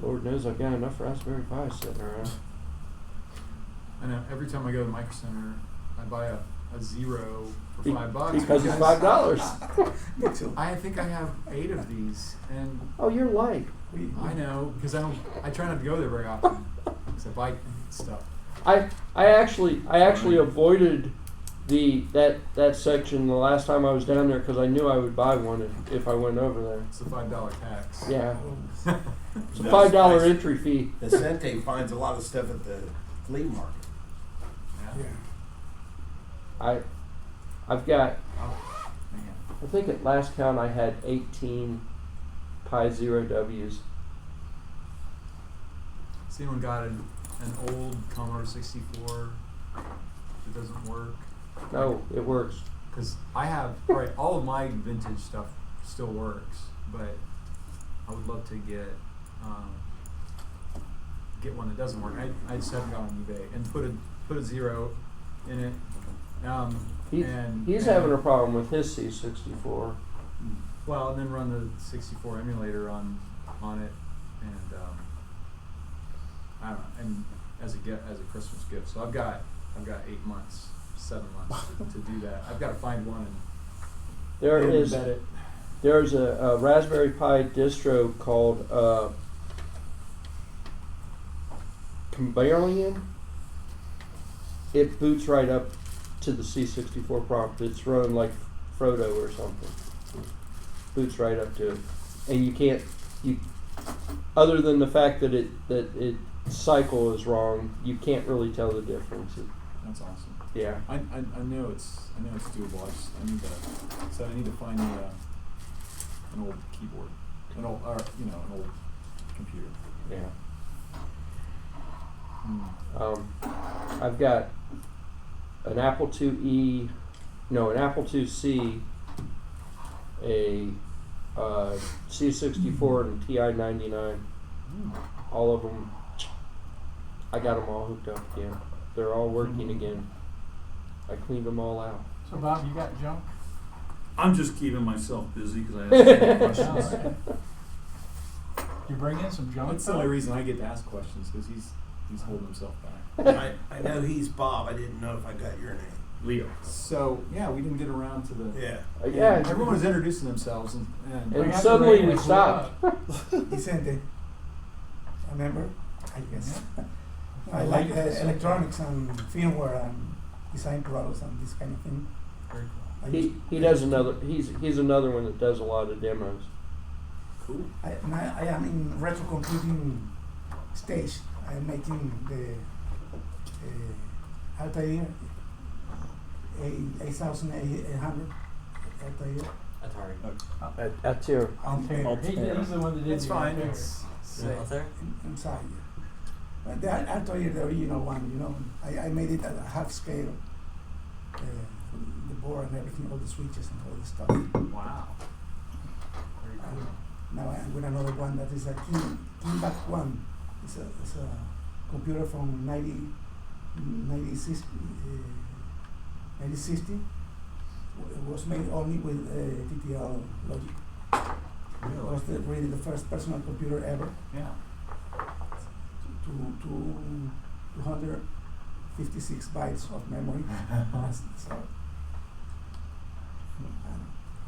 Lord knows I've got enough Raspberry Pis sitting around. I know. Every time I go to the Micro Center, I buy a Zero for $5 Because it's $5. Me too. I think I have 8 of these, and Oh, you're light. I know because I try not to go there very often because I buy stuff. I actually avoided that section the last time I was down there because I knew I would buy one if I went over there. It's a $5 tax. Yeah, Oh, it's a $5 entry fee. Vicente finds a lot of stuff at the flea market. yeah. I've got, Oh, man. I think at last count I had 18 Pi Zero Ws. Has anyone got an old Commodore 64 that doesn't work? No, it works. Because I have, all of my vintage stuff still works, but I would love to get one that doesn't work. I just haven't gone on eBay and put a Zero in it. He's having a problem with his C64. Well, and then run the 64 emulator on it, and I don't know, and as a Christmas gift. So I've got 8 months, 7 months to do that. I've got to find one and embed it. There's a Raspberry Pi distro called Chameleon. It boots right up to the C64 prompt. It's run like Frodo or something. Boots right up to it, and you other than the fact that it cycle is wrong, you can't really tell the difference. That's awesome. Yeah. I know it's doable. I need to find an old keyboard, an old computer. Yeah. Hmm. I've got an Apple IIc, an Apple IIc, a C64 and TI-99. All of them, I got them all hooked up again. They're all working again. I cleaned them all out. So Bob, you got junk? I'm just keeping myself busy because I have so many questions. You bring in some junk? That's the only reason I get to ask questions because he's holding himself back. I know he's Bob. I didn't know if I got your name. Leo. So yeah, we didn't get around to the. Yeah. And Yeah. everyone was introducing themselves, and And We had suddenly to we raise it stopped. up. Vicente, remember? I guess. I I like like this. electronics and firmware and design products and this kind of thing. very cool. I He used- does another. He's another one that does a lot of demos. Cool. I am in retro computing stage. I am making the Altair 8800 Altair. Atari. That's here. Altair. He's the one that did It's the fine. Altair. It's Yeah, Altair? Inside. But the Altair, the original one, you know, I made it at a half scale. The board and everything, all the switches and all the stuff. Wow. Very cool. Now I'm with another one that is a Kimbap one. It's a computer from 1960. It was made only with TTL logic. It was really the first personal computer ever. Yeah. 256 bytes of memory. So,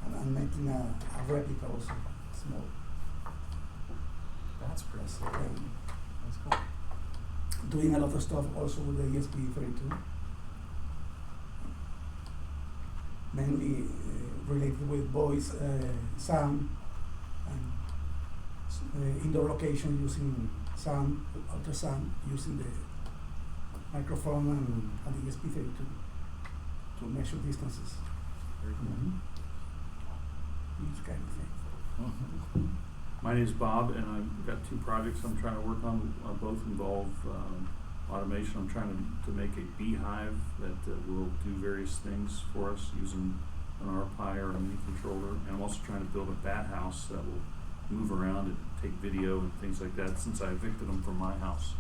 and I'm making a replica also, small. That's pretty sick. Um, That's cool. doing a lot of stuff also with the ESP32. Mainly related with voice, sound, and indoor location using sound, ultrasound, using the microphone and the ESP32 to measure distances. Very cool. These kind of things. My name is Bob, and I've got two projects I'm trying to work on. Both involve automation. I'm trying to make a beehive that will do various things for us using an RPi or a mini controller. And I'm also trying to build a bat house that will move around and take video and things like that. Since I evicted them from my house,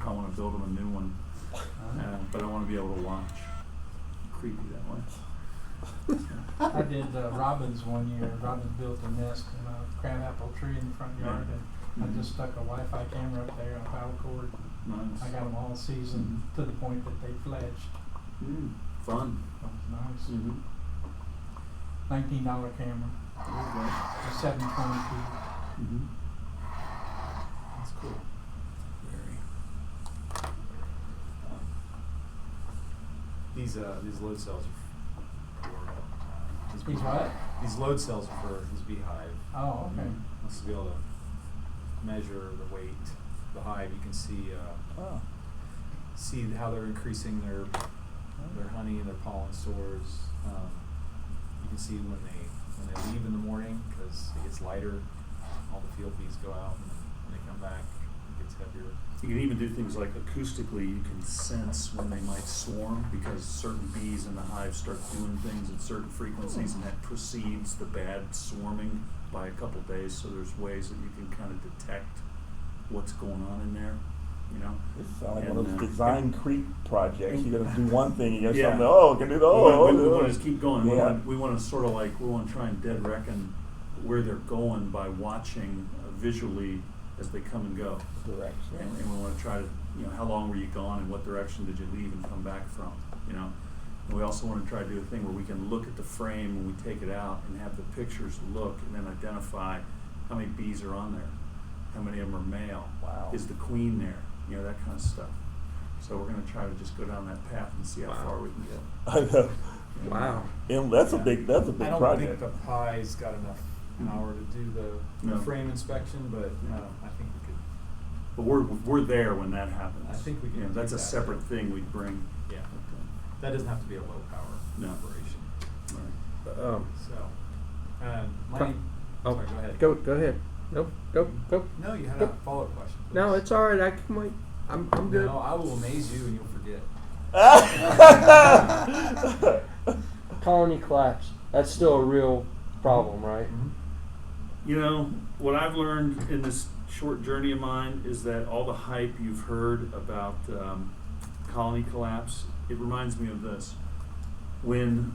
I want to build them a new one, but I want to be able to watch. Creepy that way. I did robins one year. Robins built a nest in a crabapple tree in the front yard, and I just stuck a Wi-Fi camera up there on a power cord. Nice. I got them all seasoned to the point that they fledged. Fun. That was nice. Mm-hmm. $19 camera, Okay. 720p. Mm-hmm. That's cool. Very. These load cells are for his These beehive. what? These load cells are for his beehive. Oh, okay. Wants to be able to measure the weight of the hive. You can see how they're increasing their honey and their pollen stores. You can see when they leave in the morning because it gets lighter. All the field bees go out, and when they come back, it gets heavier. You can even do things like acoustically, you can sense when they might swarm because certain bees in the hive start doing things at certain frequencies, and that precedes the bad swarming by a couple days. So there's ways that you can kind of detect what's going on in there, you know. This sounds like one And, of those design creep projects. You're gonna do one thing, you get Yeah. something. Oh, can do that. We want to just keep going. Yeah. We want to sort of like, we want to try and dead reckon where they're going by watching visually as they come and go. Direction. And we want to try to, how long were you gone and what direction did you leave and come back from, And we also want to try to do a thing where we can look at the frame when we take it out and have the pictures look and then identify how many bees are on there, how many of them are male, Wow. is the queen there, that kind of stuff. So we're going to try to just go down that path and see how far we can get. I know. Wow. And that's a Yeah. big I don't project. think the Pi's got enough power to do the No. frame inspection, but I think we could. But we're there when that happens. I think we can That's do a that. separate thing we'd bring. Yeah, that doesn't have to be a low power No. operation. Right. So, my Pro- Oh, sorry, go ahead. Go ahead. Nope. Go. No, you had Go. a follow-up question. No, please. it's all right. I can wait. I'm good. No, I will amaze you and you'll forget. Colony collapse. That's still a real problem, right? What I've learned in this short journey of mine is that all the hype you've heard about colony collapse, it reminds me of this. When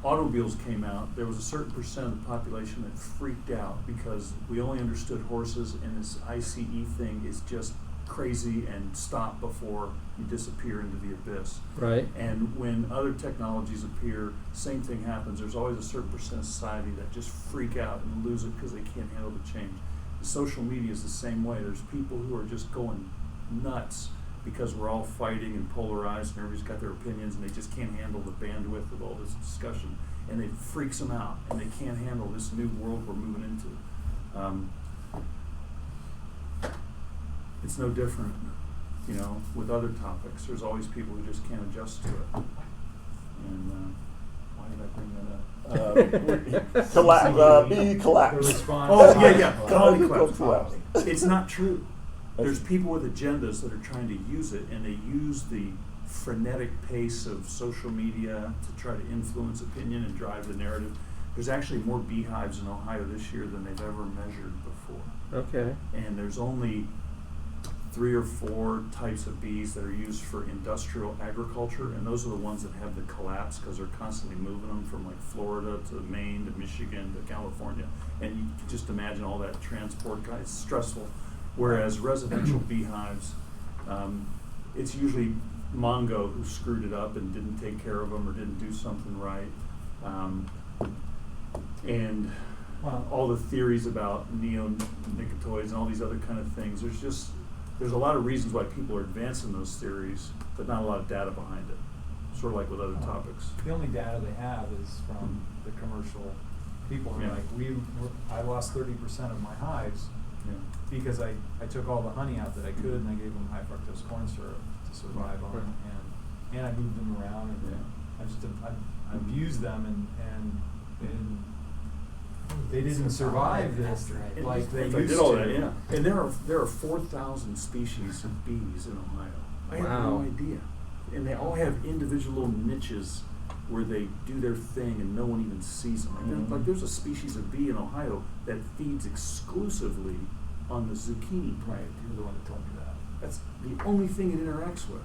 automobiles came out, there was a certain percent of the population that freaked out because we only understood horses, and this ICE thing is just crazy and stop before you disappear into the abyss. Right. And when other technologies appear, same thing happens. There's always a certain percent of society that just freak out and lose it because they can't handle the change. Social media is the same way. There's people who are just going nuts because we're all fighting and polarized and everybody's got their opinions and they just can't handle the bandwidth of all this discussion. And it freaks them out and they can't handle this new world we're moving into. It's no different, you know, with other topics. There's always people who just can't adjust to it. And why did I bring that up? Be collapse. The response. Oh, yeah. Collapse. Collapse. Collapse. It's not true. There's people with agendas that are trying to use it, and they use the frenetic pace of social media to try to influence opinion and drive the narrative. There's actually more beehives in Ohio this year than they've ever measured before. Okay. And there's only 3 or 4 types of bees that are used for industrial agriculture, and those are the ones that have the collapse because they're constantly moving them from like Florida to Maine to Michigan to California. And you can just imagine all that transport, guys. It's stressful. Whereas residential beehives, it's usually Mongo who screwed it up and didn't take care of them or didn't do something right. And all the theories about neonicotinoids and all these other kind of things, there's a lot of reasons why people are advancing those theories, but not a lot of data behind it. Sort of like with other topics. The only data they have is from the commercial people who are like, I lost 30% of my hives because I took all the honey out that I could and I gave them high fructose corn syrup to survive on, and I moved them around and I've used them and they didn't survive this like they used did all to. that, yeah. And there are 4,000 species of bees in Ohio. I had no idea. And they all have individual little niches where they do their thing and no one even sees them. Mm-hmm. Like there's a species of bee in Ohio that feeds exclusively on the zucchini plant. You're the one that told me that. That's the only thing it interacts with.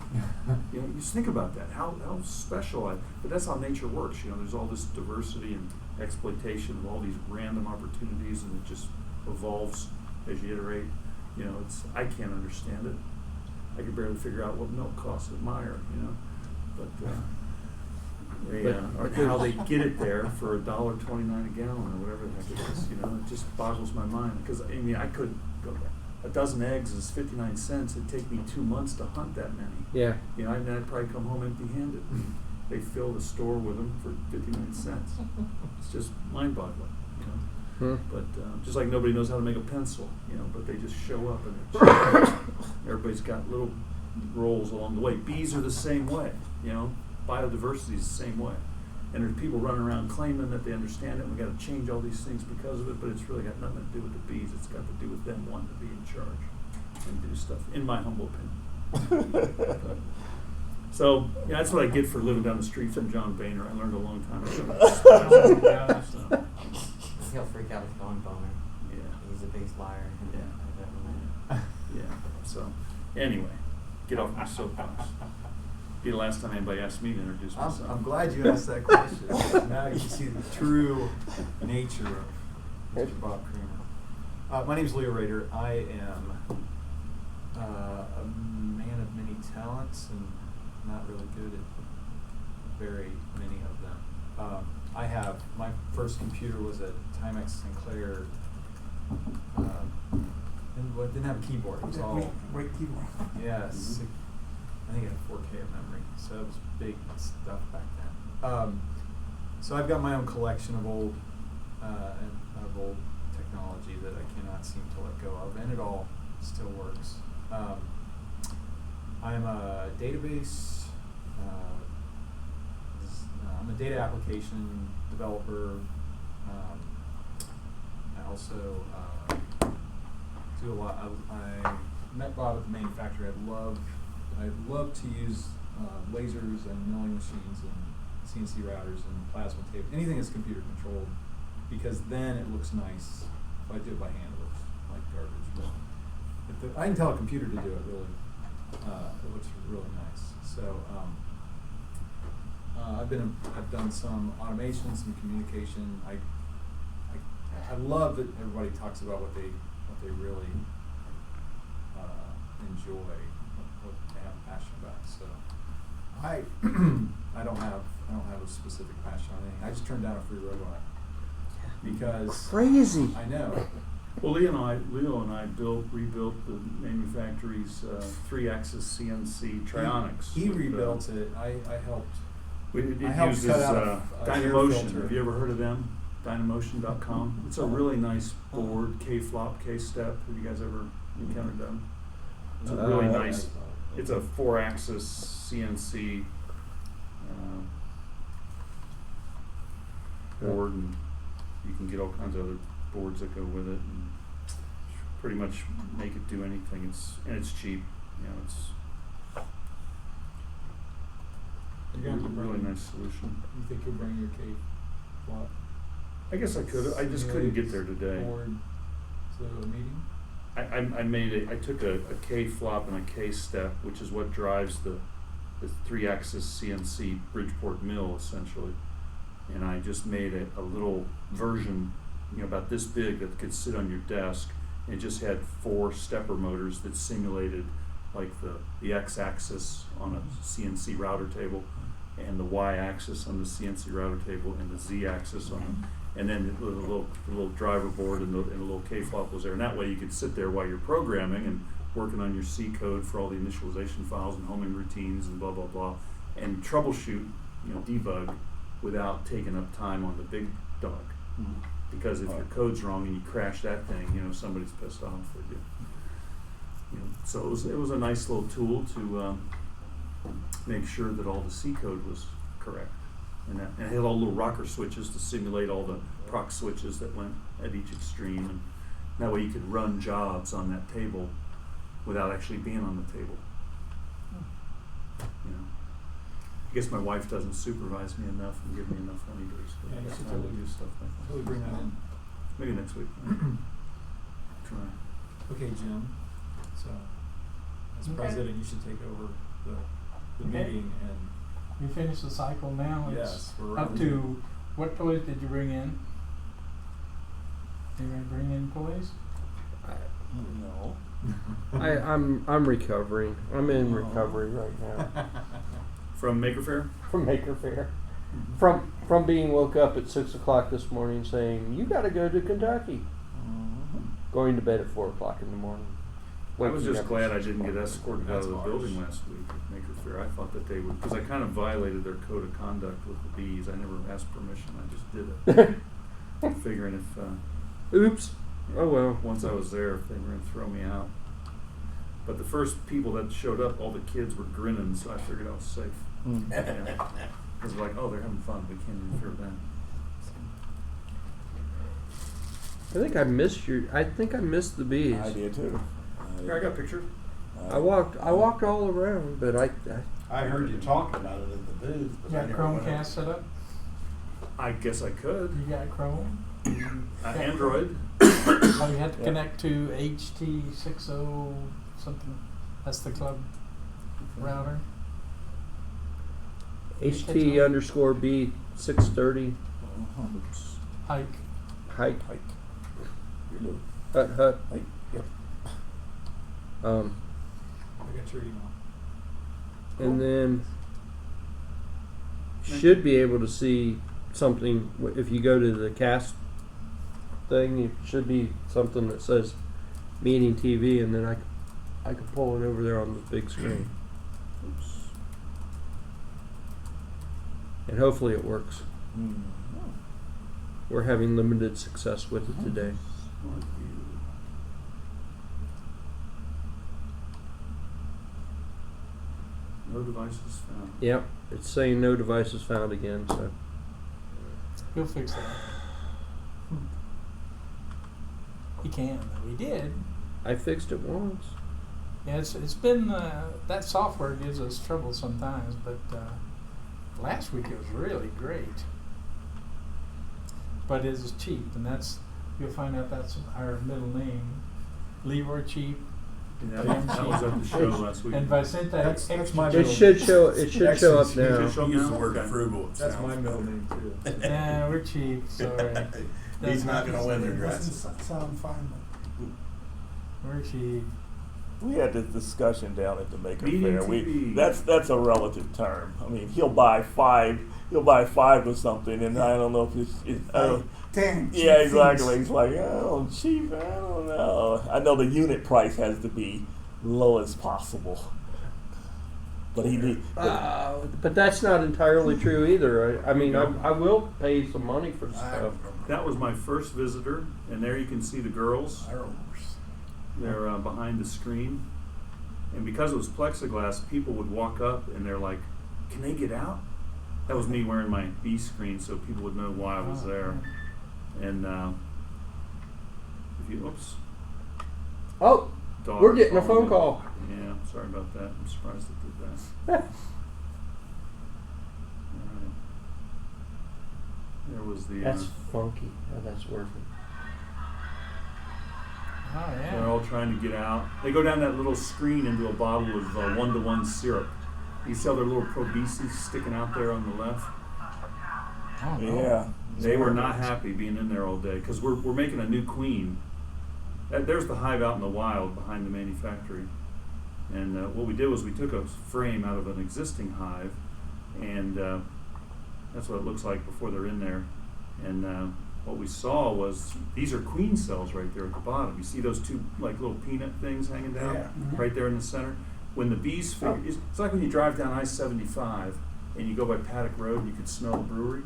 You know, you just think about that. How special. But that's how nature works. You know, there's all this diversity and exploitation of all these random opportunities, and it just evolves as you iterate. You know, I can't understand it. I can barely figure out what milk costs at Meijer. You know, but how they get it there for $1.29 a gallon or whatever the heck it is. You know, it just boggles my mind because I mean I couldn't go. A dozen eggs is 59 cents. It'd take me 2 months to hunt that many. Yeah. You know, and I'd probably come home empty-handed. They fill the store with them for 59 cents. It's just mind-boggling, you know. But just like nobody knows how to make a pencil, you know, but they just show up and everybody's got little roles along the way. Bees are the same way, you know. Biodiversity is the same way. And there's people running around claiming that they understand it and we've got to change all these things because of it, but it's really got nothing to do with the bees. It's got to do with them wanting to be in charge and do stuff, in my humble opinion. So, yeah, that's what I get for living down the street from John Boehner. I learned a long time ago. So, He'll freak out with Don Boner. yeah. He's the biggest liar. Yeah. So, anyway, get off my soapbox. Be the last time anybody asked me to introduce myself. I'm glad you asked that question. Now you can see the true nature of Mr. Bob Creamer. My name is Leo Rader. I am a man of many talents and not really good at very many of them. I have, my first computer was a Timex Sinclair, and it didn't have a keyboard. It was all Great keyboard. Yes. I think it had 4K of memory, so it was big stuff back then. So I've got my own collection of old technology that I cannot seem to let go of, and it all still works. I'm a database. I'm a data application developer. I also do a lot. I met Bob at the manufacturer. I love to use lasers and milling machines and CNC routers and plasma tape, anything that's computer controlled, because then it looks nice. If I do it by hand, it looks like garbage. But I can tell a computer to do it really. It looks really nice. So I've done some automation, some communication. I love that everybody talks about what they really enjoy, what they have a passion about. So I I don't have a specific passion on anything. I just turned down a free robot because Crazy. I know. Well, Leo and I rebuilt the manufacturer's 3-axis CNC Trionics. He with, rebuilt it. I helped. It I helped uses cut out a air Dynamotion. filter. Have you ever heard of them? Dynamotion.com. It's a really nice board, K-flop, K-step. Have you guys ever encountered them? It's a really nice. It's a 4-axis CNC board, and you can get all kinds of other boards that go with it, and pretty much make it do anything. It's cheap. You know, it's You're gonna have to a really bring- nice solution. You think you'll bring your K flop I guess I could. I just couldn't get there today. board to a meeting? I took a K flop and a K step, which is what drives the 3-axis CNC Bridgeport mill essentially, and I just made a little version, about this big, that could sit on your desk. And it just had 4 stepper motors that simulated like the X-axis on a CNC router table, and the Y-axis on the CNC router table, and the Z-axis on and then the little driver board and a little K-flop was there. And that way you could sit there while you're programming and working on your C code for all the initialization files and homing routines and blah, blah, blah, and troubleshoot, debug without taking up time on the big dog. Because if your code's wrong and you crash that thing, somebody's pissed off with you. So it was a nice little tool to make sure that all the C code was correct. And it had all little rocker switches to simulate all the proc switches that went at each extreme, and that way you could run jobs on that table without actually being on the table. I guess my wife doesn't supervise me enough and give me enough honeydews. Yeah, you should I would totally do stuff like that. Totally bring that in. Maybe next week. Try. Okay, Jim, so as Okay. president, you should take over the Okay. meeting and, you finish the cycle now? It's Yes, we're up on to, what toys did you bring in? Anybody bring in toys? No. I'm recovering. I'm in recovery right now From Maker Faire? from Maker Faire. From being woke up at 6 o'clock this morning saying, you gotta go to Kentucky. Going to bed at 4 o'clock in the morning. I was Waking just up glad at I didn't get escorted out of the That's building harsh. last week at Maker Faire. I thought that they would, because I kind of violated their code of conduct with the bees. I never asked permission, I just did it. Figuring if, Oops. Oh well. once I was there, if they were gonna throw me out. But the first people that showed up, all the kids were grinning, so I figured I was safe. Because like, oh, they're having fun, we can't interfere with them. I think I missed the bees. I did too. Here, I got a picture. I walked all around, but I heard you talking about it at the booth, You but I got never went Chromecast up. set up? I guess I could. You got Chrome? Android. Oh, you had to Yeah. connect to HT60 something, that's the club router? HT_B 630 Hike. hike Hike. You do. hut. Hike. Yep. I got your email. And then should be able to see something if you go to the cast thing. It should be something that says meeting TV, and then I could pull it over there on the big screen, and hopefully it works. We're having limited success with it today. No devices found. Yep, it's saying no devices found again. So He'll fix that. He can, though. He did. I fixed it once. Yeah, it's been, that software gives us trouble sometimes, but last week it was really great. But it is cheap, and you'll find out that's our middle name. Leroy Cheap. Yeah, that was at the show last week. And Vicente That's Extra my Cheap. It should show. It should show up Did it now. show Use the now? word Okay. frugal. it That's sounds my middle like. name too. Yeah, we're cheap, sorry. He's not gonna win their It doesn't dresses. sound fine, but We're cheap. We had this discussion down at the Maker Medium Fair. TV. That's a relative term. I mean, he'll buy five or something, and I don't know if it's Like 10. yeah, cheap exactly. things. It's like, oh, cheap. I don't know. I know the unit price has to be low as possible. But he did. But that's not entirely true either. I mean, I will pay some money for stuff. That was my first visitor, and there you can see the girls. They're behind the screen. And because it was plexiglass, people would walk up and they're like, "Can they get out?" That was me wearing my B screen so people would know why I was there. And if you, oops. Oh, Dog we're getting a calling phone me. call. Yeah, sorry about that. I'm surprised it did that. Alright. There was the. That's funky. How that's working. Oh, They're yeah. all trying to get out. They go down that little screen into a bottle of 1-to-1 syrup. You see all their little probeces sticking out there on the left. Oh, no. Yeah. They were not happy being in there all day because we're making a new queen. There's the hive out in the wild behind the manufactory. And what we did was we took a frame out of an existing hive, and that's what it looks like before they're in there. And what we saw was these are queen cells right there at the bottom. You see those two like little peanut things hanging down Yeah. right there in the center? When the bees figure, it's like when you drive down I-75 and you go by Paddock Road and you could smell the brewery.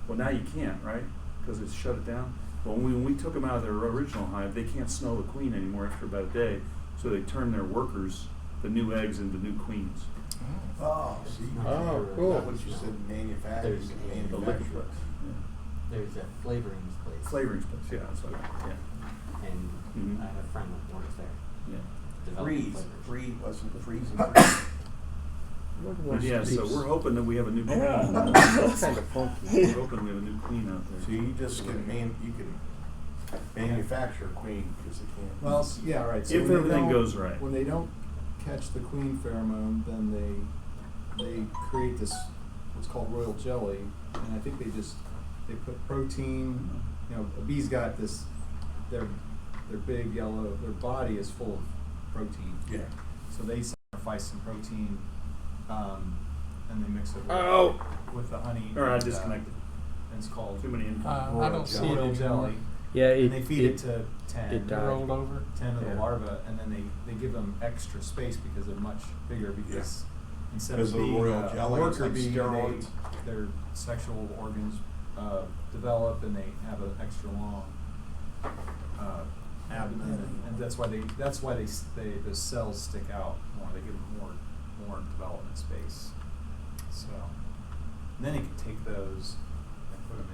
Well, now you can't, right? Because it's shut it down. But when we took them out of their original hive, they can't smell the queen anymore after about a day. So they turn their workers, the new eggs, into new queens. Oh, see. Oh, cool. That's what you said, manufacturing. The liquid place. There's a flavorings place. Flavorings place, yeah, that's what yeah. And Mhm. I have a friend that works there. Yeah. Developing Freeze, flavors. wasn't the freeze and freeze. But yeah, so we're hoping that we have a new queen. Yeah. That's kind of funky. We're hoping we have a new queen out there. So you just can manufacture a queen because it can't. Well, yeah, right. So If when they everything don't- goes right. When they don't catch the queen pheromone, then they create this what's called royal jelly, and I think they put protein. You know, a bee's got this. Their big yellow. Their body is full of protein. Yeah. So they sacrifice some protein, and they mix it with the honey. All right, I and, disconnected. and it's called Too many inputs. I don't see it royal anymore. jelly. Yeah, And they feed it to 10. it They died. rolled over. 10 of the Yeah. larvae, and then they give them extra space because they're much bigger because instead Because of of the being royal a jelly, it's worker like bee, steroids. their sexual organs develop and they have an extra long abdomen, and that's why the cells stick out more. They give them more development space. So and then you can take those and put them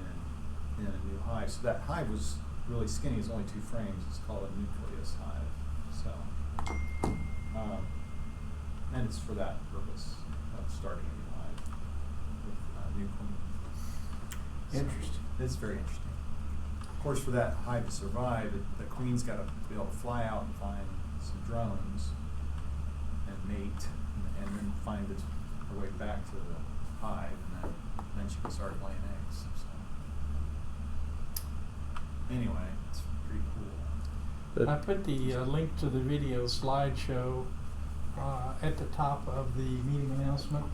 in a new hive. So that hive was really skinny. It's only 2 frames. It's called a nucleus hive. So, and it's for that purpose of starting a new hive with new queen. So Interesting. it's very interesting. Of course, for that hive to survive, the queen's got to be able to fly out and find some drones and mate, and then find her way back to the hive, and then she can start laying eggs. So anyway, it's pretty cool. I put the link to the video slideshow at the top of the meeting announcement,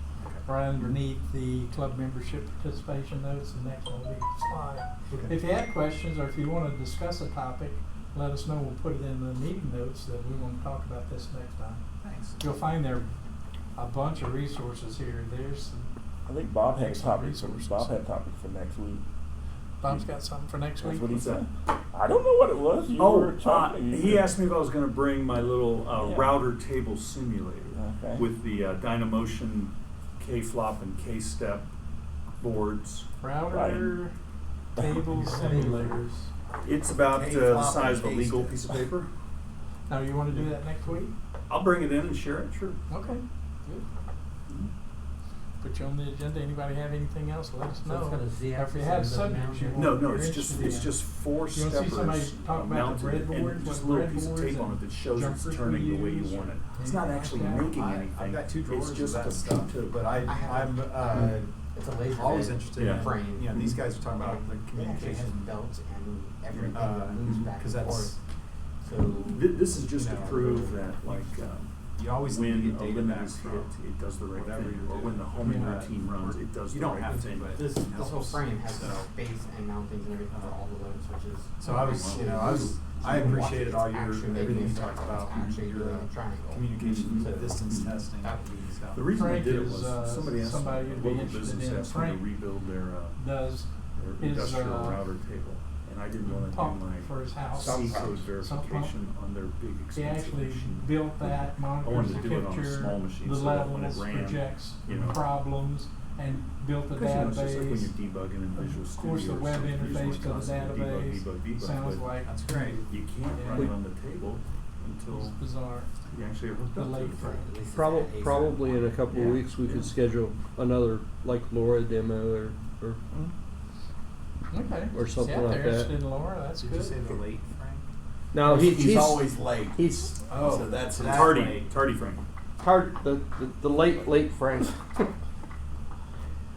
right underneath the club membership participation notes. The next one will be the slide. Okay. If you have questions or if you want to discuss a topic, let us know. We'll put it in the meeting notes that we want to talk about this next time. Thanks. You'll find there a bunch of resources here. There's I think Bob had a Excellent topic. resources. Bob had a topic for next week. Bob's got something for next That's week. what he What's said. I don't know what it was. You were talking. He asked me if I was going to bring my little Yeah. router table simulator Okay. with the Dynamotion K-flop and K-step boards. Router table simulators. It's about the K-flop size of a and legal K-step. piece of paper. Now, you want to do that next week? I'll bring it in and share it, sure. Okay, good. Put you on the agenda. Anybody have anything else? Let us So know. it's got a Or Z-axis if you have and a subjects you mountain. want, No, you're it's just interested in. 4 You wanna see somebody steppers talk about the mounted breadboards, and just a what little piece of breadboards tape on it and that shows it's jumpers turning we the way you use want it. or It's not anything actually like that? making anything. I've got 2 drawers It's just of that a stuff, to- but I'm It's a laser always that interested Yeah. in frame. you know, these guys are talking about the It actually has communication. belts and everything that moves back Because and that's forth. So So This is just You to know, prove that, like, you always need to when get a data limit back is from hit, it does the right whatever thing, you're or when doing. the homing Yeah. routine runs, it does You the don't right have to, thing. but this whole helps. frame has So- space and mountings and everything for all the load switches. So I was, you know, I appreciated all your, everything you talked about, Actually your doing a triangle. communication, So distance testing. that would be So- The reason I Frank did it is, was, somebody asked, somebody a who'd be local interested business in asked me to Frank rebuild their does his, industrial router table, and I didn't wanna pump do for his house. C code Sump pump. verification on their big He expensive actually machine. built that, I monitors wanted the to do it on a picture, small machine the so that when it levels, ran, projects you know. problems, and built a Because, you know, it's just like when database. you're debugging in Visual Of Studio course, the or web something, you just interface wanna to the constantly database debug, sounds but like That's great. you can't Yeah. run it on the table it's until bizarre. you actually are hooked The up to late it. frame. At least it's Probably, at ASAP. probably in a couple of Yeah. weeks we Yeah. could schedule another like Laura demo or Okay. Or something yeah, like they're that. interested in Laura. That's Did good. you say the late Frank? no, He's always late. he's Oh, So that's that Tardy, late. tardy Frank. hard the late Frank.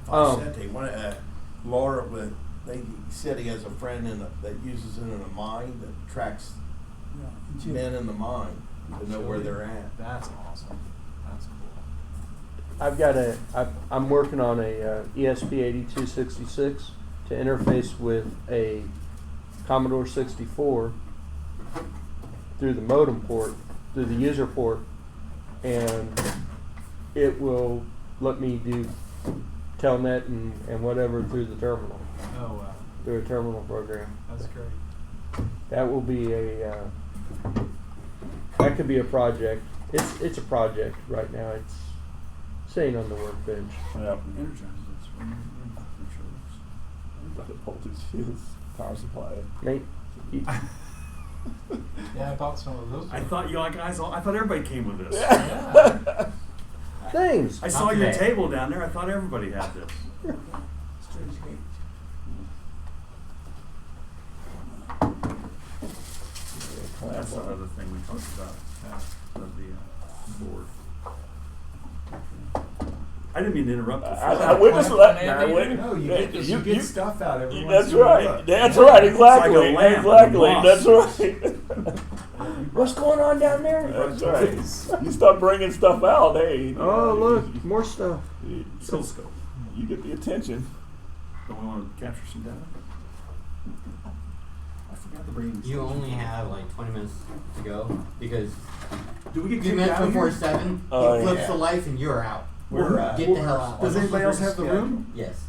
Vicente, Laura, they said he has a friend that uses it in a mine that tracks Yeah. men in the mine to know where they're at. That's awesome. That's cool. I've got I'm working on a ESP8266 to interface with a Commodore 64 through the modem port, through the user port, and it will let me do telnet and whatever through the terminal, Oh wow, through a terminal program. that's great. That will be that could be a project. It's a project right now. It's sitting on the workbench. Yep. Energize this when you're make sure it works. The voltage is power supply. Nate, you- Yeah, I bought some of those. I thought you guys all, I thought everybody came with this. Yeah. things. I saw your today. table down there, I thought everybody had this. Strange gauge. That's the other thing we talked about, of the board. I didn't mean to interrupt you. I witnessed that. No, you get stuff out every once That's in a while. right. That's right. Exactly. It's like a lamp Exactly. and That's moss. right. What's going on down there? That's right. You start bringing stuff out, hey. Oh, look, more stuff. Oscilloscope. You get the attention. Don't we want to capture some data? I forgot to bring. You only have like 20 minutes to go because Do we get 2 kicked minutes out before here? 7, Oh, he flips yeah. the lights and you're out. We're, Get the hell out. Does anybody else have the room? Yes.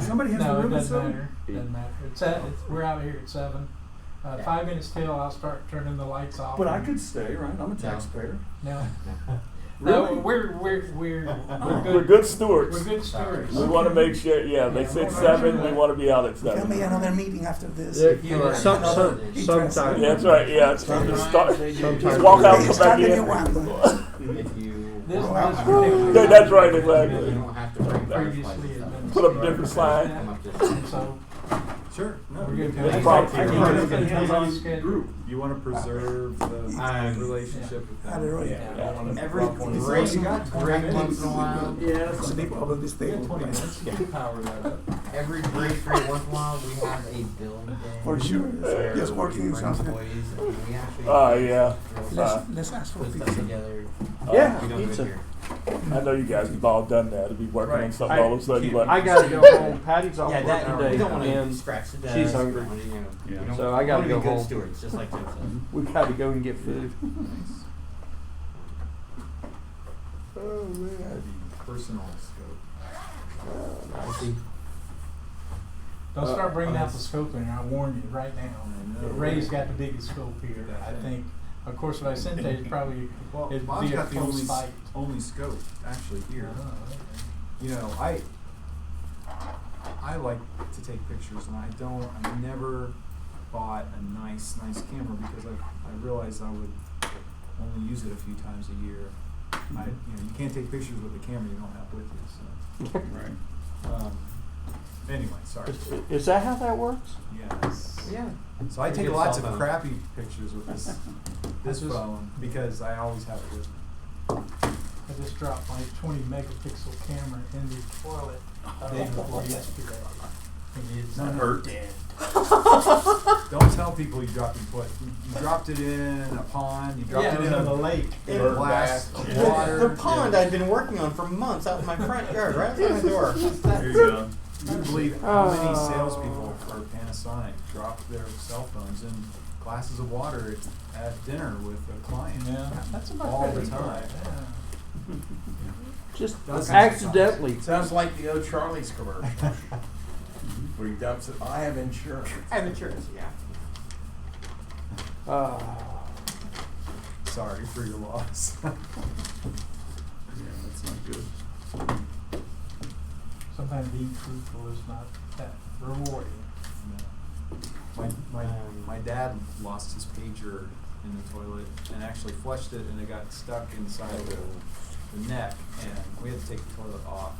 Somebody has No, the it room at doesn't 7? matter. Doesn't matter. We're out here at 7. Yeah. 5 minutes till I'll start turning the lights off. But I could stay, right? I'm a taxpayer. No, Really? no, we're good. We're good stewards. We're good stewards. We want to make sure. Yeah, they said 7. We want to be out at Tell me 7. another meeting after this. Yeah, If you are sometimes. Yeah, that's right. Yeah, it's time to start. Sometimes. Just walk out and come Start back the in. new one. If you This Yeah, that's right, you exactly. don't have to bring Previously fireflies. had been. Put up a different sign. Come up to So Sure. No, we're good. That's to probably- go. I I think think it's a It's hands-on schedule. group. You want to preserve the relationship with Had it them. right. Yeah. every Well, you got 20 break minutes. once in a while. Yeah, Some people over this Yeah, table. 20 minutes. You can power that up. Every break once in a while we have a billing day. For sure. where Just we working bring something. employees and we actually Oh, yeah. Let's ask for put stuff pizza. together. Yeah, We don't do it pizza. here. I know you guys have all done that. To be working on Right. something all of a sudden, but I gotta go home. Patty's off Yeah, work that, we today, don't want to and scratch the she's desk. hungry. We don't wanna, Yeah. we don't- So I gotta we go wanna be good home. stewards, just like Tim said. we gotta go and get food. oh man. Personal scope. I see. Don't start bringing out the scope in here. I warn you right now. I know. Ray's got the biggest scope here. I think. Of course, what I sent there is probably Well, it'd Bob's be a got the full only site. only scope actually here. Oh, okay. You know, I like to take pictures, and I never bought a nice camera because I realized I would only use it a few times a year. You can't take pictures with a camera you don't have with you. So, Right. anyway, sorry. Is that how that works? Yes. Yeah. So I Pretty take good lots cell of phone. crappy pictures with this Just- phone because I always have it with me. I just dropped my 20 megapixel camera in the toilet day before yesterday. And it's That hurt. dead. Don't tell people you dropped it in what you dropped it in a pond. You dropped it in a lake. in a glass of The, water. the pond I'd been working on for months out in my front yard, right outside my door. There you go. You believe how many salespeople for Panasonic dropped their cell phones in glasses of water at dinner with a client? Yeah, that's about all the pretty good. time. Yeah. Just Dozens of accidentally. Sounds like the old Charlie's commercial, where he dumps it, I have insurance. I have insurance, yeah. Sorry for your loss. Yeah, that's not good. Sometimes being truthful is not that rewarding. My dad lost his pager in the toilet and actually flushed it, and it got stuck inside the neck, and we had to take the toilet off